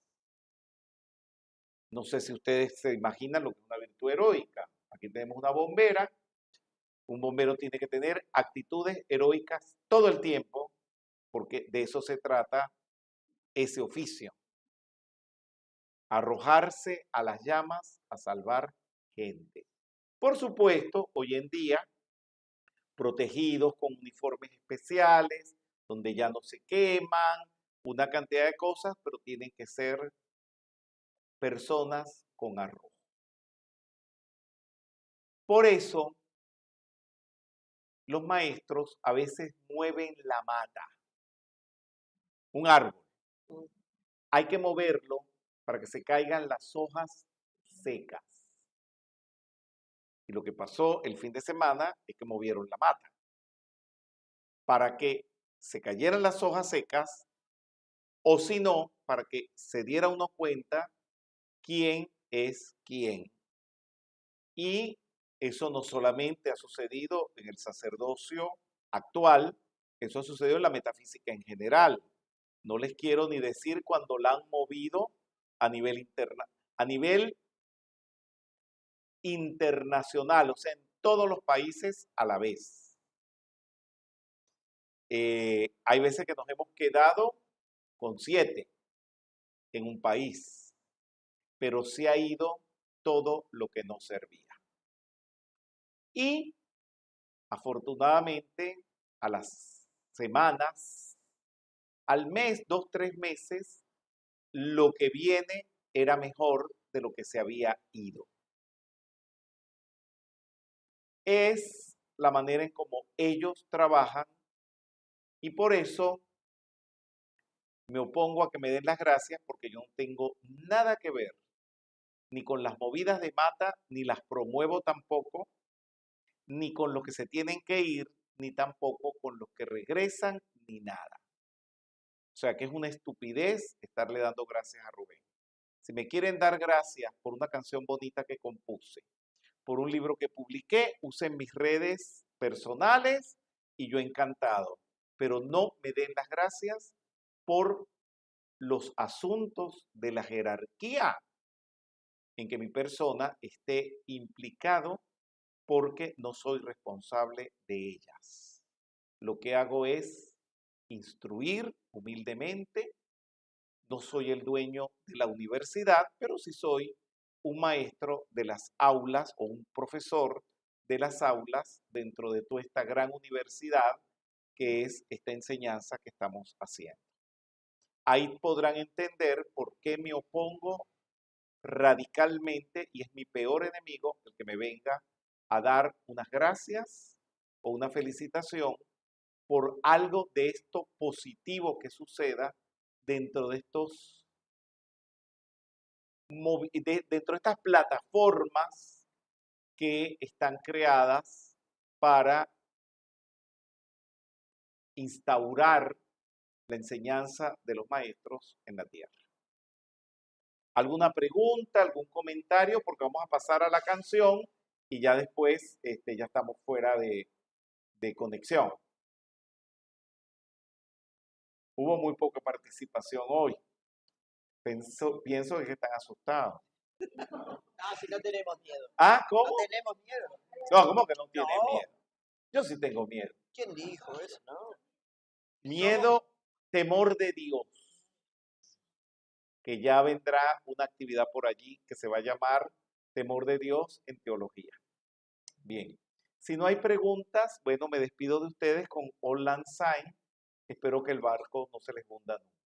Speaker 1: No sé si ustedes se imaginan lo que es una virtud heroica. Aquí tenemos una bombera. Un bombero tiene que tener actitudes heroicas todo el tiempo, porque de eso se trata ese oficio. Arrojarse a las llamas a salvar gente. Por supuesto, hoy en día, protegidos con uniformes especiales, donde ya no se queman, una cantidad de cosas, pero tienen que ser personas con arrojo. Por eso, los maestros a veces mueven la mata, un árbol. Hay que moverlo para que se caigan las hojas secas. Y lo que pasó el fin de semana es que movieron la mata para que se cayeran las hojas secas, o si no, para que se diera uno cuenta quién es quién. Y eso no solamente ha sucedido en el sacerdocio actual, eso ha sucedido en la metafísica en general. No les quiero ni decir cuando la han movido a nivel internacional, o sea, en todos los países a la vez. Hay veces que nos hemos quedado con 7 en un país, pero se ha ido todo lo que nos servía. Y afortunadamente a las semanas, al mes, 2, 3 meses, lo que viene era mejor de lo que se había ido. Es la manera en cómo ellos trabajan y por eso me opongo a que me den las gracias porque yo no tengo nada que ver ni con las movidas de mata, ni las promuevo tampoco, ni con los que se tienen que ir, ni tampoco con los que regresan, ni nada. O sea que es una estupidez estarle dando gracias a Rubén. Si me quieren dar gracias por una canción bonita que compuse, por un libro que publiqué, usen mis redes personales y yo encantado. Pero no me den las gracias por los asuntos de la jerarquía en que mi persona esté implicado porque no soy responsable de ellas. Lo que hago es instruir humildemente. No soy el dueño de la universidad, pero sí soy un maestro de las aulas o un profesor de las aulas dentro de toda esta gran universidad que es esta enseñanza que estamos haciendo. Ahí podrán entender por qué me opongo radicalmente y es mi peor enemigo el que me venga a dar unas gracias o una felicitación por algo de esto positivo que suceda dentro de estos dentro de estas plataformas que están creadas para instaurar la enseñanza de los maestros en la tierra. ¿Alguna pregunta, algún comentario? Porque vamos a pasar a la canción y ya después ya estamos fuera de conexión. Hubo muy poca participación hoy. Pienso que están asustados.
Speaker 5: No, si no tenemos miedo.
Speaker 1: Ah, ¿cómo?
Speaker 5: No tenemos miedo.
Speaker 1: No, ¿cómo que no tienen
Speaker 5: No.
Speaker 1: miedo? Yo sí tengo miedo.
Speaker 5: ¿Quién dijo eso? No.
Speaker 1: Miedo, temor de Dios. Que ya vendrá una actividad por allí que se va a llamar Temor de Dios en Teología. Bien. Si no hay preguntas, bueno, me despido de ustedes con Auld Lang Syne. Espero que el barco no se les hunda nunca.